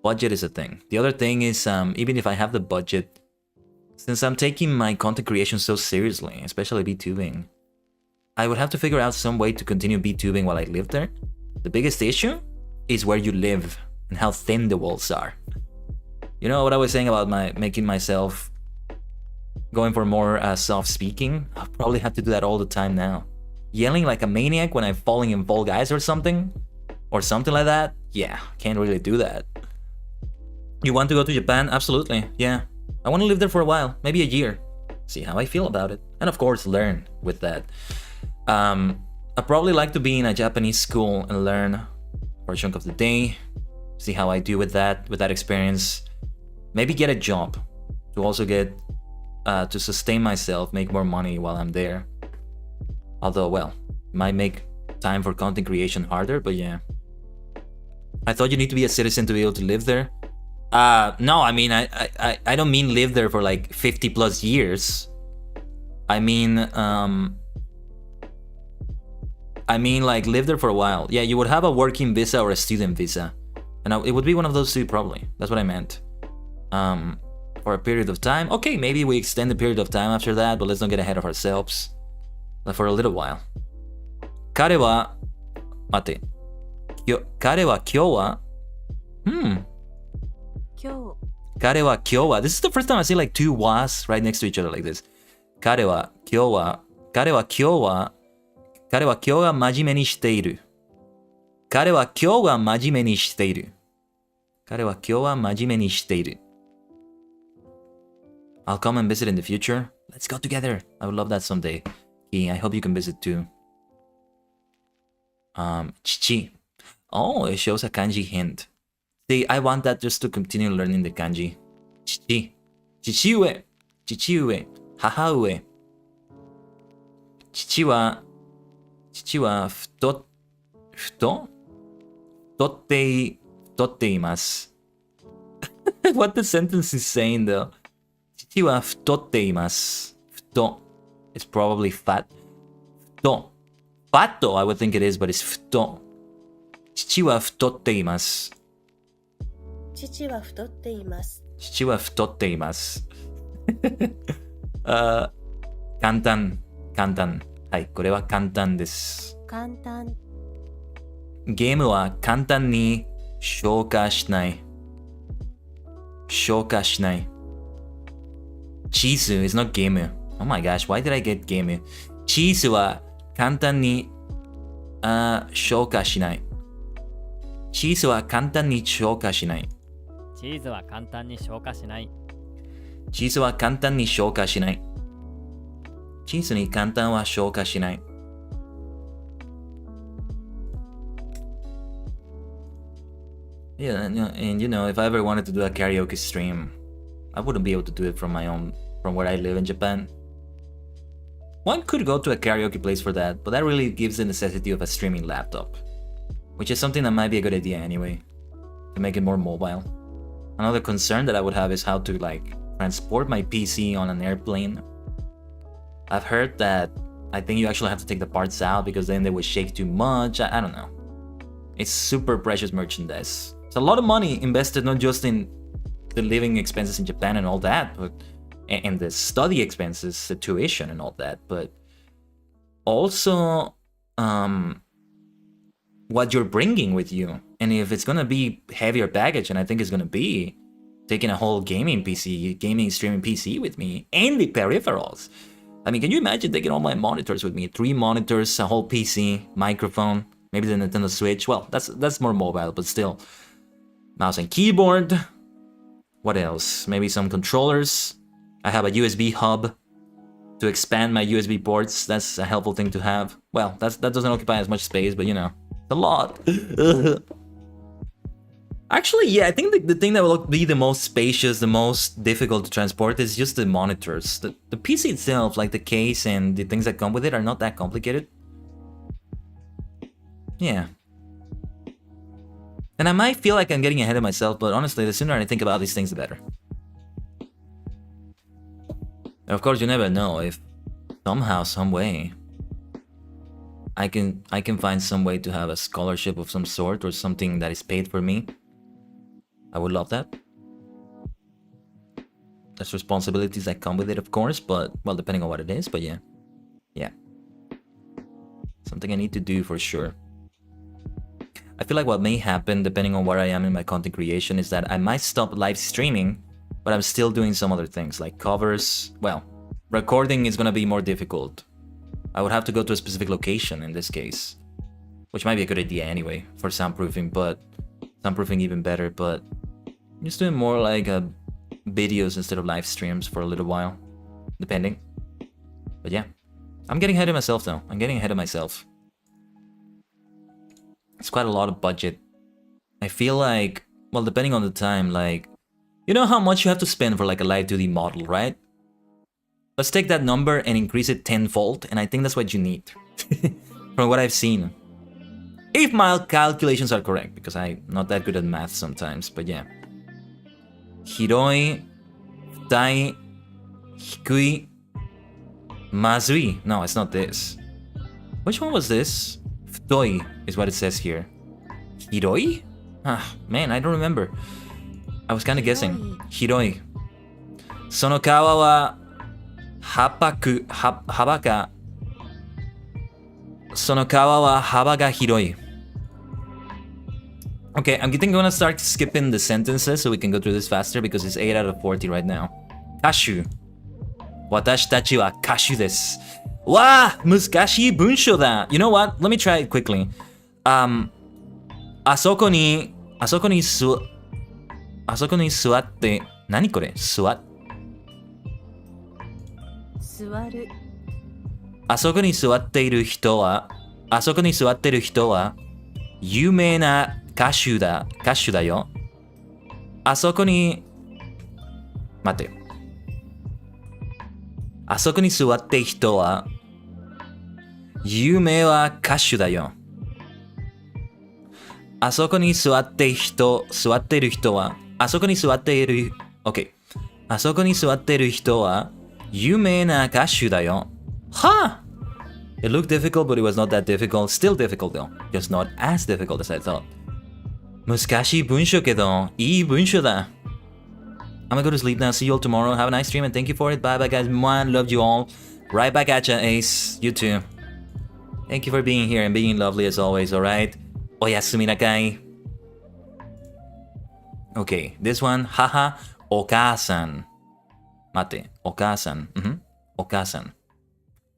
budget is a thing. The other thing is, even if I have the budget, since I'm taking my content creation so seriously, especially VTubing, I would have to figure out some way to continue VTubing while I live there. The biggest issue is where you live and how thin the walls are. You know what I was saying about making myself going for more soft speaking? I'll probably have to do that all the time now. Yelling like a maniac when I'm falling in Fall Guys or something like that? Yeah, can't really do that. You want to go to Japan? Absolutely, yeah. I want to live there for a while, maybe a year. See how I feel about it. And of course, learn with that. I'd probably like to be in a Japanese school and learn for a chunk of the day. See how I do with that experience. Maybe get a job to also get, to sustain myself, make more money while I'm there. Although, well, it might make time for content creation harder, but yeah. I thought you need to be a citizen to be able to live there. No, I mean, I don't mean live there for like 50 plus years. I mean like live there for a while. Yeah, you would have a working visa or a student visa. And it would be one of those two probably. That's what I meant. For a period of time. Okay, maybe we extend the period of time after that, but let's not get ahead of ourselves. But for a little while. 彼は、待って。彼は今日は、今彼は今日は This is the first time I see like two was right next to each other like this. 彼は今日は真面目にしている。彼は今日は真面目にしている。彼は今日は真面目にしている。I'll come and visit in the future. Let's go together. I would love that someday. I hope you can visit too. 父. Oh, it shows a kanji hint. See, I want that just to continue learning the kanji. 父上、母上。父は太っています。What the sentence is saying though. 父は太っています。It's probably fat. Fatto, I would think it is, but it's 太。父は太っています。父は太っています。父は太っています。簡単。はい、これは簡単です。簡単。ゲームは簡単に消化しない。チーズ is not ゲーム。Oh my gosh, why did I get ゲーム？チーズは簡単に消化しない。チーズは簡単に消化しない。チーズは簡単に消化しない。チーズは簡単に消化しない。チーズに簡単は消化しない。Yeah, and you know, if I ever wanted to do a karaoke stream, I wouldn't be able to do it from where I live in Japan. One could go to a karaoke place for that, but that really gives the necessity of a streaming laptop, which is something that might be a good idea anyway, to make it more mobile. Another concern that I would have is how to like transport my PC on an airplane. I've heard that I think you actually have to take the parts out because then they would shake too much. I don't know. It's super precious merchandise. It's a lot of money invested not just in the living expenses in Japan and all that, but and the study expenses, the tuition and all that, but also what you're bringing with you. And if it's gonna be heavier baggage, and I think it's gonna be taking a whole gaming streaming PC with me, and the peripherals. I mean, can you imagine taking all my monitors with me? 3 monitors, a whole PC, microphone, maybe the Nintendo Switch. Well, that's more mobile, but still. Mouse and keyboard. What else? Maybe some controllers. I have a USB hub to expand my USB ports. That's a helpful thing to have. Well, that doesn't occupy as much space, but you know, it's a lot. Actually, yeah, I think the thing that will be the most spacious, the most difficult to transport is just the monitors. The PC itself, like the case and the things that come with it, are not that complicated. Yeah. And I might feel like I'm getting ahead of myself, but honestly, the sooner I think about these things, the better. And of course, you never know if somehow, some way, I can find some way to have a scholarship of some sort or something that is paid for me. I would love that. There's responsibilities that come with it, of course, but, well, depending on what it is, but yeah. Yeah. Something I need to do for sure. I feel like what may happen, depending on where I am in my content creation, is that I might stop live streaming, but I'm still doing some other things, like covers. Well, recording is gonna be more difficult. I would have to go to a specific location in this case, which might be a good idea anyway, for soundproofing, but soundproofing even better, but I'm just doing more like videos instead of live streams for a little while, depending. But yeah, I'm getting ahead of myself though. I'm getting ahead of myself. It's quite a lot of budget. I feel like, well, depending on the time, like, you know how much you have to spend for like a live 2D model, right? Let's take that number and increase it tenfold, and I think that's what you need. From what I've seen. If my calculations are correct, because I'm not that good at math sometimes, but yeah. Hiroi, futai, hikui, mazui. No, it's not this. Which one was this? Futoi is what it says here. Hiroi? Ah, man, I don't remember. I was kind of guessing. Hiroi. Sono kawa wa haba ga. Sono kawa wa haba ga hiroi. Okay, I'm gonna start skipping the sentences so we can go through this faster because it's 8 out of 40 right now. Kashu. Watashi tachi wa kashu desu. Wow, muskashii bunsho da. You know what? Let me try it quickly. Asoko ni suatte. Nani kore? Suat. 座る あそこに座っている人は有名な歌手だよ。あそこに待って。あそこに座っている人は有名な歌手だよ。あそこに座っている人はあそこに座っている OK。あそこに座っている人は有名な歌手だよ。Huh! It looked difficult, but it was not that difficult. Still difficult though. Just not as difficult as I thought. 難しい文章けど、いい文章だ。I'm gonna go to sleep now. See you all tomorrow. Have a nice stream and thank you for it. Bye bye guys. Mwah. Loved you all. Right back at ya, Ace. You too. Thank you for being here and being lovely as always, alright? Oyasumi nakai. Okay, this one. Haha. Oka-san. Mate. Oka-san. Oka-san.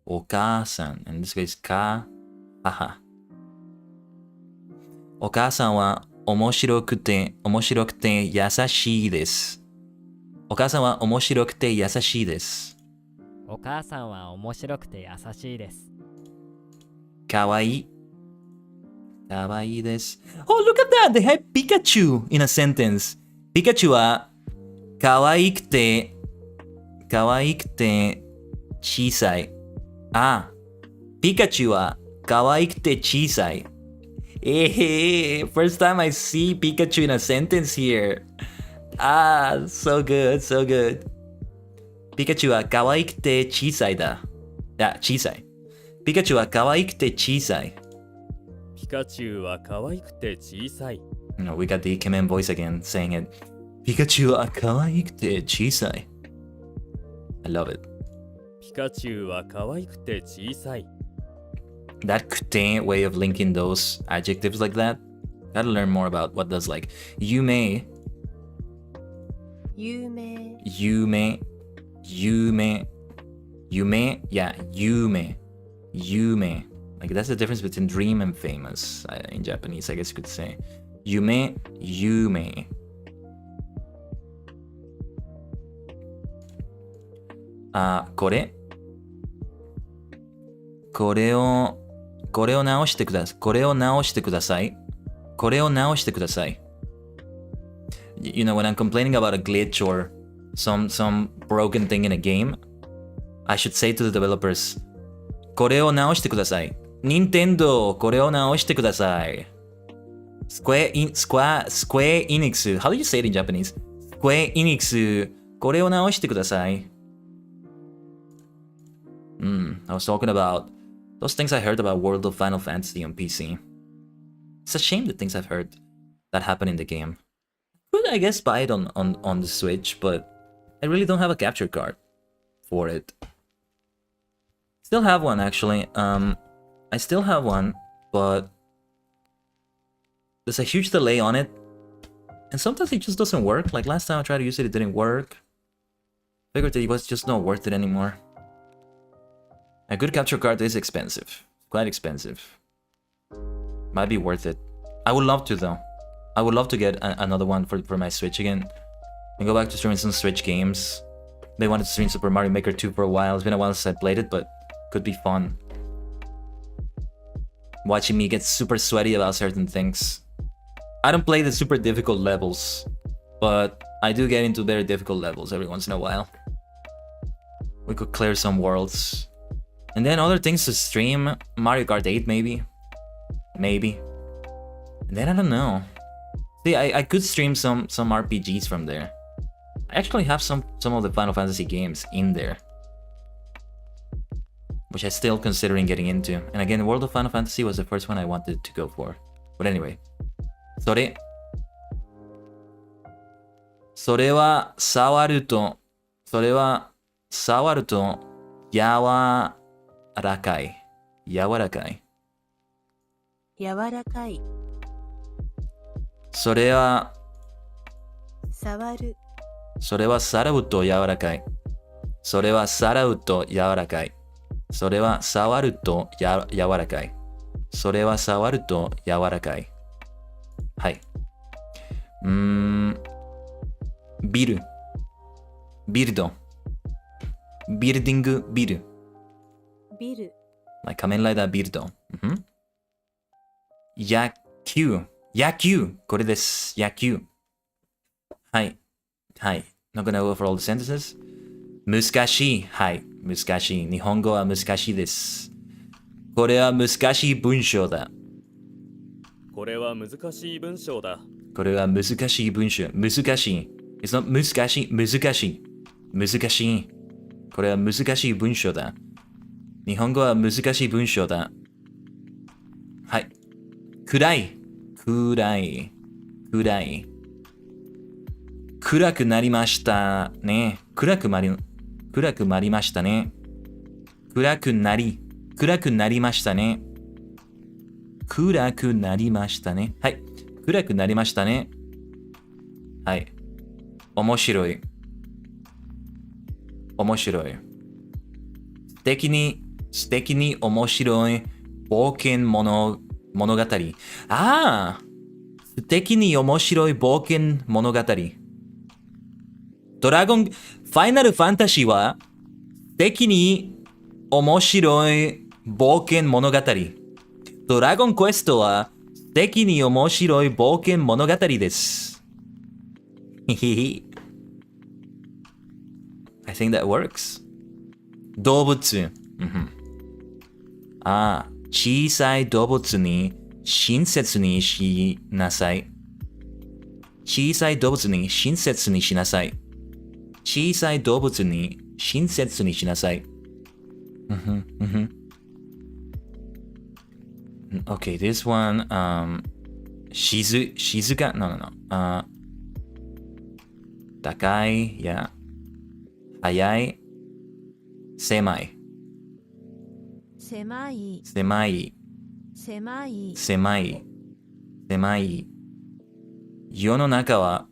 Oka-san. And this case, ka. Haha. お母さんは面白くて優しいです。お母さんは面白くて優しいです。お母さんは面白くて優しいです。かわいい。かわいいです。Oh, look at that! They have Pikachu in a sentence. ピカチュウはかわいくて小さい。あ、ピカチュウはかわいくて小さい。First time I see Pikachu in a sentence here. Ah, so good, so good. ピカチュウはかわいくて小さいだ。小さい。ピカチュウはかわいくて小さい。ピカチュウは可愛くて小さい。No, we got the Ikemen voice again saying it. ピカチュウはかわいくて小さい。I love it. ピカチュウは可愛くて小さい。That くて way of linking those adjectives like that. Gotta learn more about what does like 有名有名有名有名有名 yeah 有名有名 like that's the difference between dream and famous in Japanese I guess you could say 夢有名これ直してください。これを直してください。これを直してください。You know, when I'm complaining about a glitch or some broken thing in a game, I should say to the developers, これを直してください。Nintendo, これを直してください。Square Enix, how do you say it in Japanese? Square Enix, これを直してください。I was talking about those things I heard about World of Final Fantasy on PC. It's a shame the things I've heard that happen in the game. Could I guess buy it on the Switch, but I really don't have a capture card for it. Still have one actually. I still have one, but there's a huge delay on it. And sometimes it just doesn't work. Like last time I tried to use it, it didn't work. Figured that it was just not worth it anymore. A good capture card is expensive. Quite expensive. Might be worth it. I would love to though. I would love to get another one for my Switch again. And go back to streaming some Switch games. They wanted to stream Super Mario Maker 2 for a while. It's been a while since I played it, but could be fun. Watching me get super sweaty about certain things. I don't play the super difficult levels, but I do get into very difficult levels every once in a while. We could clear some worlds. And then other things to stream, Mario Kart 8 maybe. Maybe. And then I don't know. See, I could stream some RPGs from there. I actually have some of the Final Fantasy games in there, which I'm still considering getting into. And again, World of Final Fantasy was the first one I wanted to go for. But anyway. それは触ると柔らかい。柔らかい。柔らかいそれは触るそれは触ると柔らかい。それは触ると柔らかい。それは触ると柔らかい。それは触ると柔らかい。はい。ビル。ビルド。ビルディングビル。ビル Like 仮面ライダービルド。野球。野球。これです。野球。はい。はい。Not gonna go for all the sentences. 難しい。はい。難しい。日本語は難しいです。これは難しい文章だ。これは難しい文章だ。これは難しい文章。難しい。It's not 難しい。難しい。難しい。これは難しい文章だ。日本語は難しい文章だ。はい。暗い。暗い。暗い。暗くなりましたね。暗くなりましたね。暗くなりましたね。暗くなりましたね。はい。暗くなりましたね。はい。面白い。面白い。素敵に面白い冒険物語。ああ、素敵に面白い冒険物語。ファイナルファンタジーは素敵に面白い冒険物語。ドラゴンクエストは素敵に面白い冒険物語です。I think that works. 動物。小さい動物に親切にしなさい。小さい動物に親切にしなさい。小さい動物に親切にしなさい。Okay, this one, 静か No. 高いや速い狭い狭い狭い狭い狭い狭い世の中は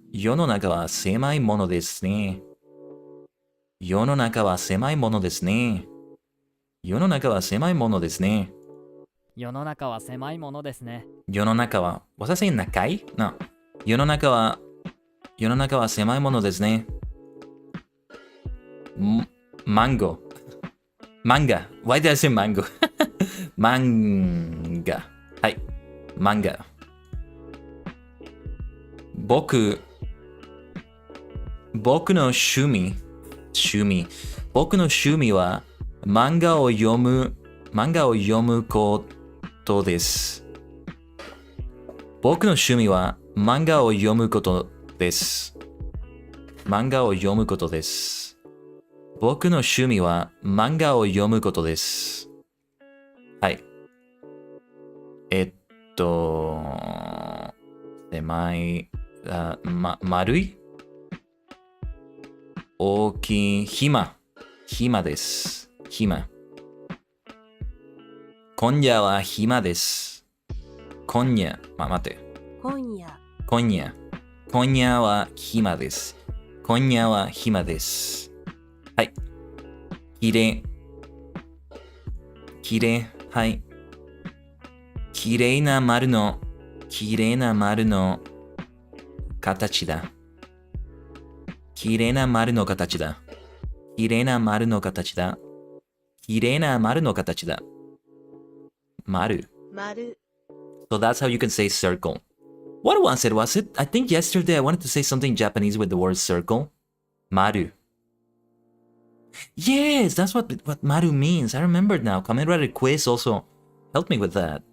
狭いものですね。世の中は狭いものですね。世の中は狭いものですね。世の中は狭いものですね。世の中は、was I saying 中い No. 世の中は狭いものですね。マンゴ。漫画。Why did I say mango? 漫画。はい。漫画。僕の趣味は漫画を読むことです。僕の趣味は漫画を読むことです。漫画を読むことです。僕の趣味は漫画を読むことです。はい。狭い、丸い大きい暇です。暇。今夜は暇です。今夜、待って。今夜は暇です。今夜は暇です。はい。きれい。はい。きれいな丸の形だ。きれいな丸の形だ。きれいな丸の形だ。きれいな丸の形だ。丸。So that's how you can say circle. What was it? I think yesterday I wanted to say something Japanese with the word circle. Maru. Yes, that's what maru means. I remembered now. Kamen Rider Quiz also helped me with that.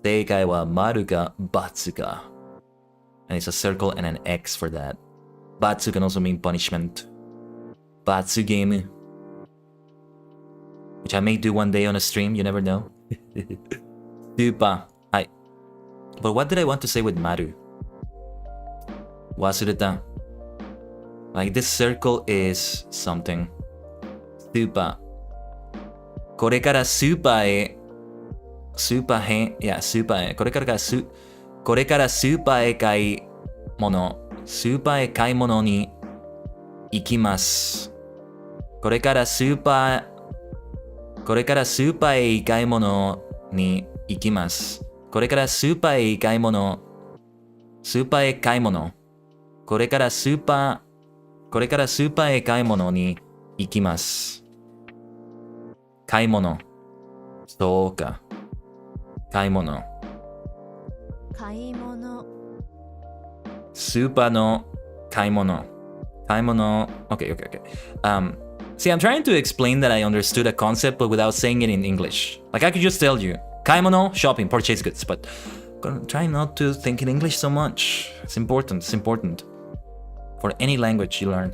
正解は丸が×が。And it's a circle and an X for that. ×can also mean punishment. 罰ゲーム which I may do one day on a stream, you never know. Super. はい。But what did I want to say with maru? 忘れた。Like this circle is something. Super. これからスーパーへ。スーパーへ。いや、スーパーへ。これからスーパーへ買い物。スーパーへ買い物に行きます。これからスーパーへ買い物に行きます。これからスーパーへ買い物。これからスーパーへ買い物に行きます。買い物。そうか。買い物。スーパーの買い物。Okay. See, I'm trying to explain that I understood a concept, but without saying it in English. Like I could just tell you, 買い物, shopping, purchase goods, but I'm trying not to think in English so much. It's important for any language you learn.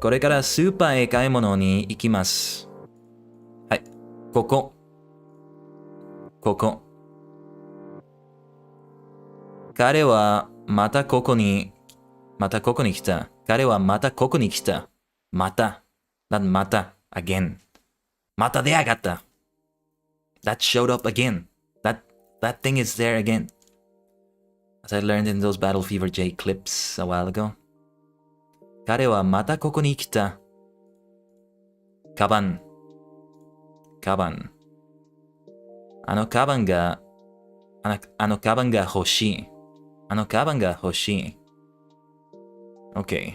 これからスーパーへ買い物に行きます。はい、ここ。彼はまたここに来た。彼はまたここに来た。また。again. また出やがった。That showed up again. That thing is there again. As I learned in those Battle Fever J clips a while ago. 彼はまたここに来た。カバン。あのカバンが欲しい。OK。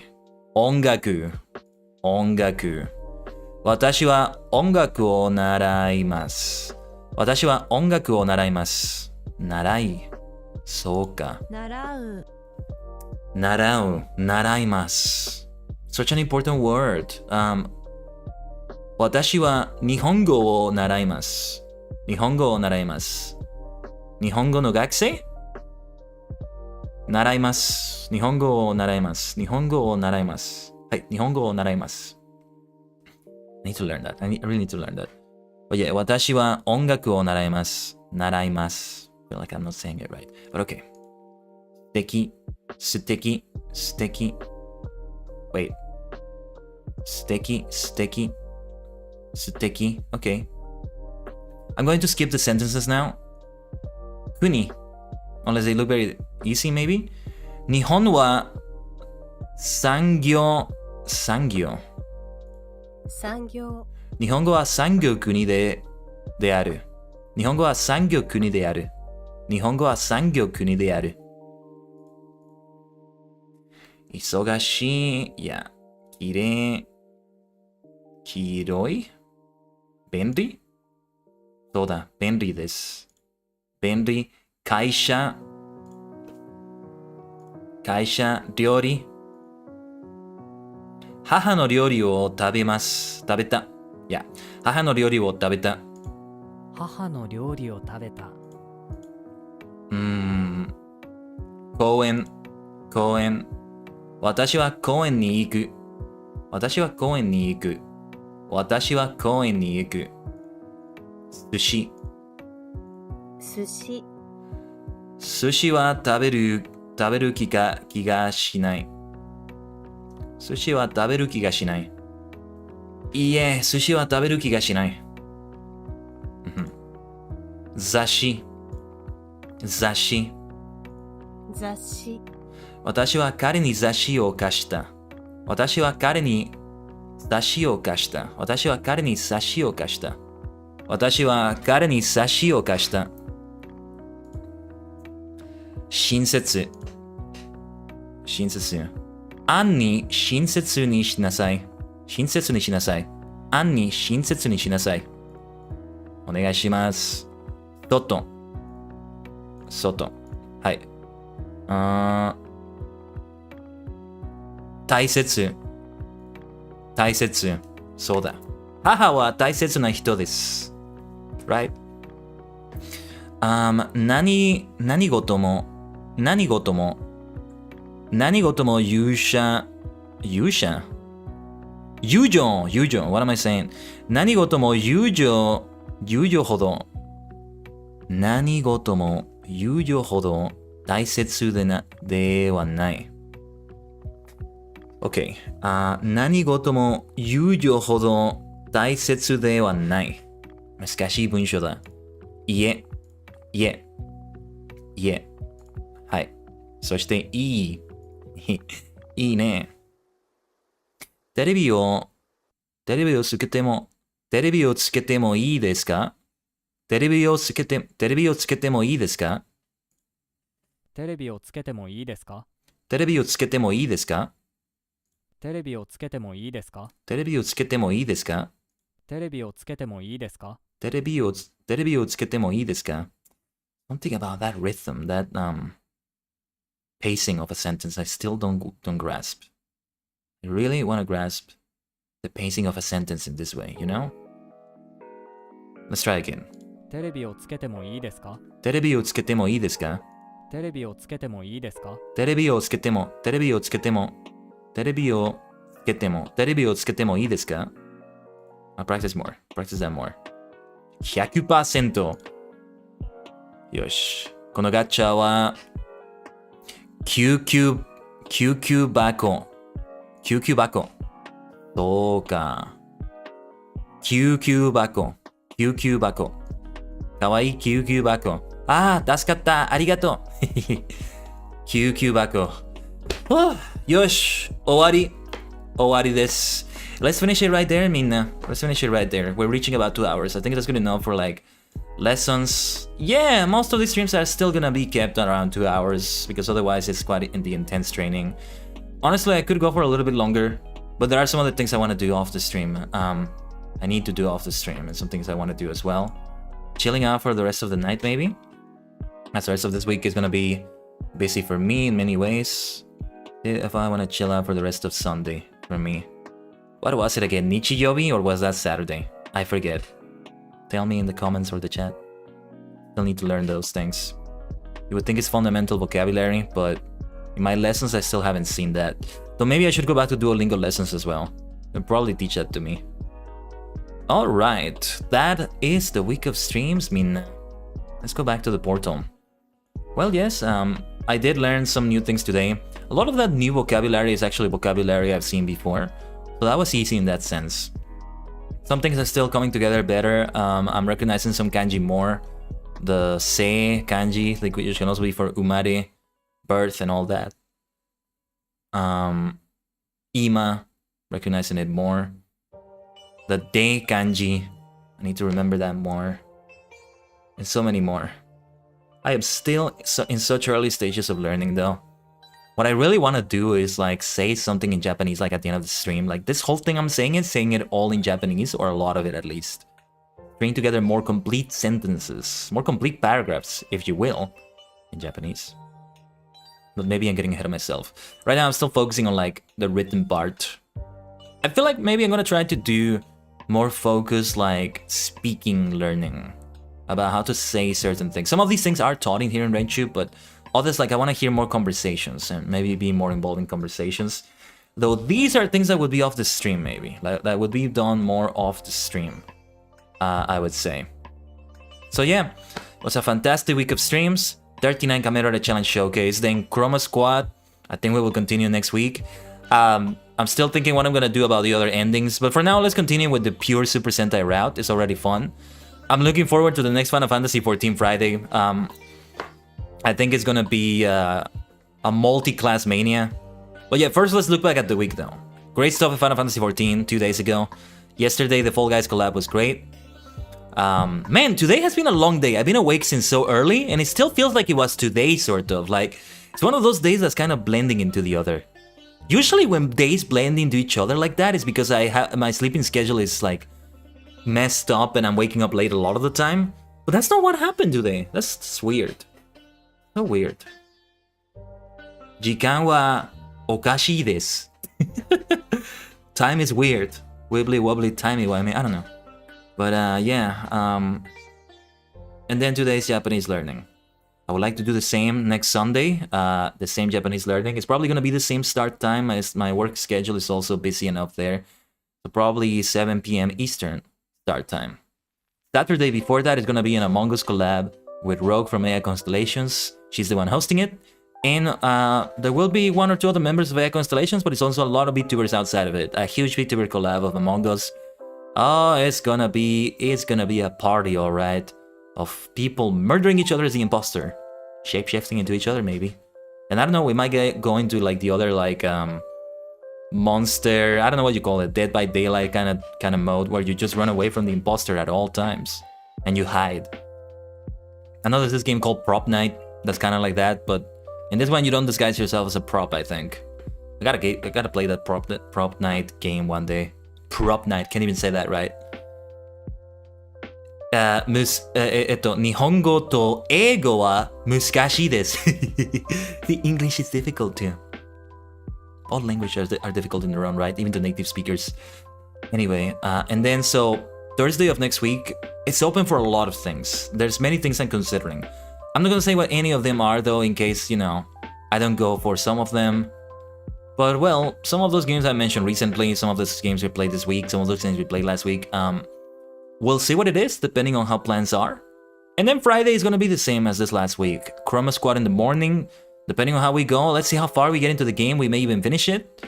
音楽。私は音楽を習います。私は音楽を習います。習い。そうか。習う。習います。Such an important word. 私は日本語を習います。日本語を習います。日本語の学生習います。日本語を習います。日本語を習います。はい、日本語を習います。I need to learn that. I really need to learn that. But yeah, 私は音楽を習います。習います。I feel like I'm not saying it right. But okay. 素敵。Wait. 素敵。Okay. I'm going to skip the sentences now. 国 unless they look very easy maybe. 日本は産業。日本語は産業国である。日本語は産業国である。日本語は産業国である。忙しい。いや、きれい。黄色い。便利。そうだ、便利です。便利。会社。料理。母の料理を食べます。食べた。いや、母の料理を食べた。母の料理を食べた。公園。私は公園に行く。寿司は食べる気がしない。寿司は食べる気がしない。いいえ、寿司は食べる気がしない。雑誌。私は彼に雑誌を貸した。私は彼に雑誌を貸した。親切。アンに親切にしなさい。アンに親切にしなさい。お願いします。外。はい。大切。そうだ。母は大切な人です。Right? 何事も勇者。友情。What am I saying? 何事も友情ほど大切ではない。OK。何事も友情ほど大切ではない。難しい文章だ。いえ。はい。そして、いいね。テレビをつけてもいいですか？テレビをつけてもいいですか？テレビをつけてもいいですか？テレビをつけてもいいですか？テレビをつけてもいいですか？テレビをつけてもいいですか？テレビをつけてもいいですか？テレビをつけてもいいですか？ Something about that rhythm, that pacing of a sentence, I still don't grasp. I really want to grasp the pacing of a sentence in this way, you know? Let's try again. テレビをつけてもいいですか？テレビをつけてもいいですか？テレビをつけてもいいですか？テレビをつけてもいいですか？ Practice more. Practice that more. 100%。よし。このガチャは、救急箱。そうか。救急箱。かわいい救急箱。ああ、助かった。ありがとう。救急箱。よし。終わりです。Let's finish it right there, みんな。Let's finish it right there. We're reaching about 2 hours. I think that's good enough for like lessons. Yeah, most of these streams are still gonna be kept around 2 hours because otherwise it's quite in the intense training. Honestly, I could go for a little bit longer, but there are some other things I want to do off the stream. I need to do off the stream and some things I want to do as well. chilling out for the rest of the night, maybe. As the rest of this week is gonna be busy for me in many ways. If I want to chill out for the rest of Sunday, for me. What was it again? Nichiyobi, or was that Saturday? I forget. Tell me in the comments or the chat. Still need to learn those things. You would think it's fundamental vocabulary, but in my lessons I still haven't seen that. So maybe I should go back to Duolingo lessons as well. They'll probably teach that to me. Alright, that is the week of streams, Minna. Let's go back to the portal. Well, yes, I did learn some new things today. A lot of that new vocabulary is actually vocabulary I've seen before, so that was easy in that sense. Some things are still coming together better. I'm recognizing some kanji more. The se kanji, which can also be for umare, birth, and all that. Ima, recognizing it more. The de kanji, I need to remember that more. And so many more. I am still in such early stages of learning though. What I really want to do is like say something in Japanese like at the end of the stream. Like this whole thing I'm saying it all in Japanese, or a lot of it at least. String together more complete sentences, more complete paragraphs, if you will, in Japanese. But maybe I'm getting ahead of myself. Right now I'm still focusing on like the written part. I feel like maybe I'm gonna try to do more focused like speaking learning about how to say certain things. Some of these things are taught in here in RenTube, but others, like I want to hear more conversations and maybe be more involved in conversations. Though these are things that would be off the stream, maybe. Like, that would be done more off the stream, I would say. So yeah, it was a fantastic week of streams. 39 Camera Challenge Showcase, then Chroma Squad. I think we will continue next week. I'm still thinking what I'm gonna do about the other endings, but for now, let's continue with the pure Super Sentai route. It's already fun. I'm looking forward to the next Final Fantasy XIV Friday. I think it's gonna be a multi-class mania. But yeah, first let's look back at the week though. Great stuff in Final Fantasy XIV 2 days ago. Yesterday, the Fall Guys collab was great. Man, today has been a long day. I've been awake since so early, and it still feels like it was today, sort of. Like, it's one of those days that's kind of blending into the other. Usually when days blend into each other like that, it's because my sleeping schedule is like messed up and I'm waking up late a lot of the time. But that's not what happened today. That's weird. So weird. Jikan wa okashii desu. Time is weird. Wibbly wobbly timey wimey. I don't know. But yeah. And then today's Japanese learning. I would like to do the same next Sunday. The same Japanese learning. It's probably going to be the same start time as my work schedule is also busy enough there. So probably 7 p.m. Eastern start time. Saturday before that is going to be an Among Us collab with Rogue from AI Constellations. She's the one hosting it. And there will be 1 or 2 other members of AI Constellations, but it's also a lot of VTubers outside of it. A huge VTuber collab of Among Us. Oh, it's gonna be a party, alright. Of people murdering each other as the imposter. Shape-shifting into each other, maybe. And I don't know, we might go into like the other like monster, I don't know what you call it, Dead by Daylight kind of mode, where you just run away from the imposter at all times. And you hide. I know there's this game called Prop Night that's kind of like that, but in this one you don't disguise yourself as a prop, I think. I gotta play that Prop Night game one day. Prop Night, can't even say that right. 日本語と英語は難しいです。The English is difficult too. All languages are difficult in their own right, even to native speakers. Anyway, and then so Thursday of next week, it's open for a lot of things. There's many things I'm considering. I'm not gonna say what any of them are though, in case, you know, I don't go for some of them. But well, some of those games I mentioned recently, some of those games we played this week, some of those games we played last week, we'll see what it is, depending on how plans are. And then Friday is gonna be the same as this last week. Chroma Squad in the morning, depending on how we go. Let's see how far we get into the game, we may even finish it.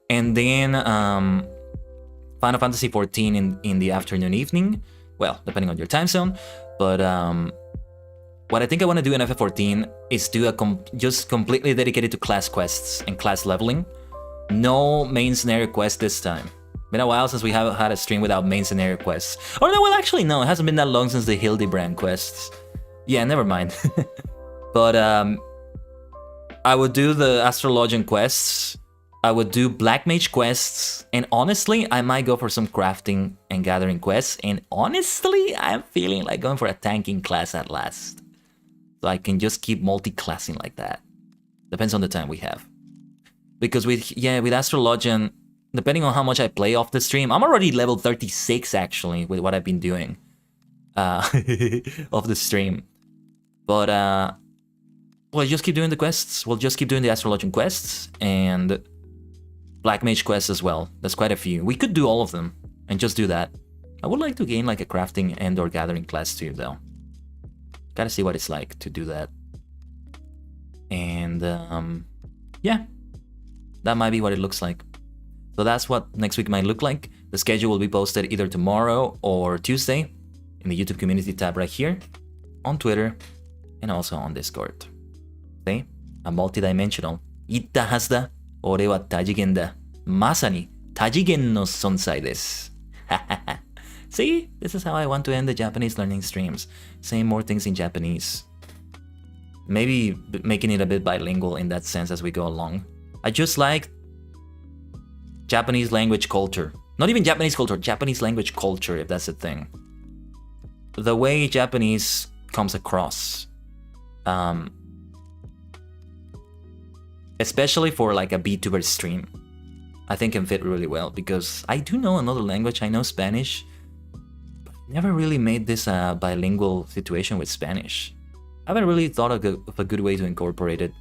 And then Final Fantasy XIV in the afternoon, evening. Well, depending on your time zone. But what I think I want to do in FF14 is do just completely dedicated to class quests and class leveling. No main scenario quest this time. Been a while since we haven't had a stream without main scenario quests. Or no, well actually no, it hasn't been that long since the Hildebrand quests. Yeah, never mind. But I would do the Astrologian quests I would do Black Mage quests, and honestly, I might go for some crafting and gathering quests, and honestly, I'm feeling like going for a tanking class at last. So I can just keep multi-classing like that. Depends on the time we have. Because with Astrologian, depending on how much I play off the stream, I'm already level 36 actually with what I've been doing off the stream. But we'll just keep doing the quests. We'll just keep doing the Astrologian quests and Black Mage quests as well. There's quite a few. We could do all of them and just do that. I would like to gain like a crafting and or gathering class too though. Gotta see what it's like to do that. And yeah, that might be what it looks like. So that's what next week might look like. The schedule will be posted either tomorrow or Tuesday in the YouTube community tab right here, on Twitter, and also on Discord. Okay? A multidimensional. 言ったはずだ。俺は多次元だ。まさに多次元の存在です。See? This is how I want to end the Japanese learning streams. Saying more things in Japanese. Maybe making it a bit bilingual in that sense as we go along. I just like Japanese language culture. Not even Japanese culture, Japanese language culture, if that's a thing. The way Japanese comes across. Especially for like a VTuber stream. I think can fit really well because I do know another language. I know Spanish. But never really made this a bilingual situation with Spanish. I haven't really thought of a good way to incorporate it.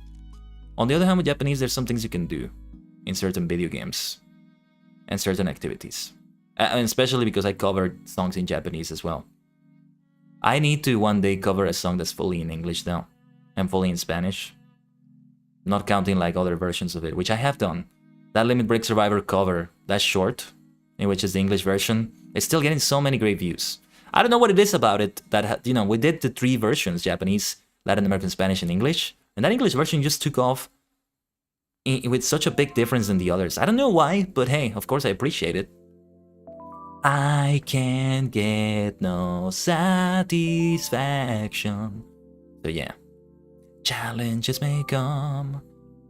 On the other hand, with Japanese, there's some things you can do in certain video games and certain activities. And especially because I covered songs in Japanese as well. I need to one day cover a song that's fully in English now and fully in Spanish. Not counting like other versions of it, which I have done. That Limit Break Survivor cover, that short, in which is the English version, is still getting so many great views. I don't know what it is about it that, you know, we did the 3 versions, Japanese, Latin American, Spanish, and English. And that English version just took off with such a big difference than the others. I don't know why, but hey, of course I appreciate it. I can't get no satisfaction. So yeah. Challenges may come,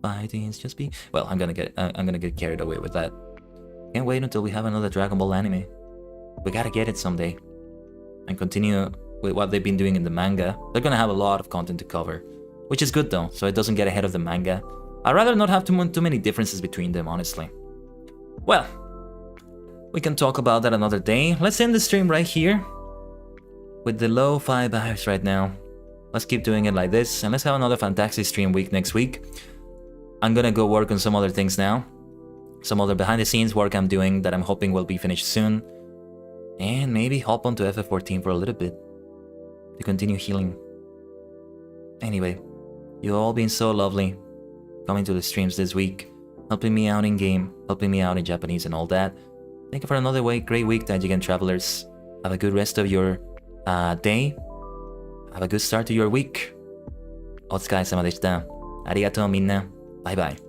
fighting's just be. Well, I'm gonna get carried away with that. Can't wait until we have another Dragon Ball anime. We gotta get it someday, and continue with what they've been doing in the manga. They're gonna have a lot of content to cover, which is good though, so it doesn't get ahead of the manga. I'd rather not have too many differences between them, honestly. Well, we can talk about that another day. Let's end the stream right here with the lo-fi vibes right now. Let's keep doing it like this, and let's have another fantastic stream week next week. I'm gonna go work on some other things now. Some other behind-the-scenes work I'm doing that I'm hoping will be finished soon. And maybe hop onto FF14 for a little bit to continue healing. Anyway, you've all been so lovely coming to the streams this week, helping me out in-game, helping me out in Japanese and all that. Thank you for another great week, Tajigen Travelers. Have a good rest of your day. Have a good start to your week. お疲れ様でした。ありがとうみんな。バイバイ。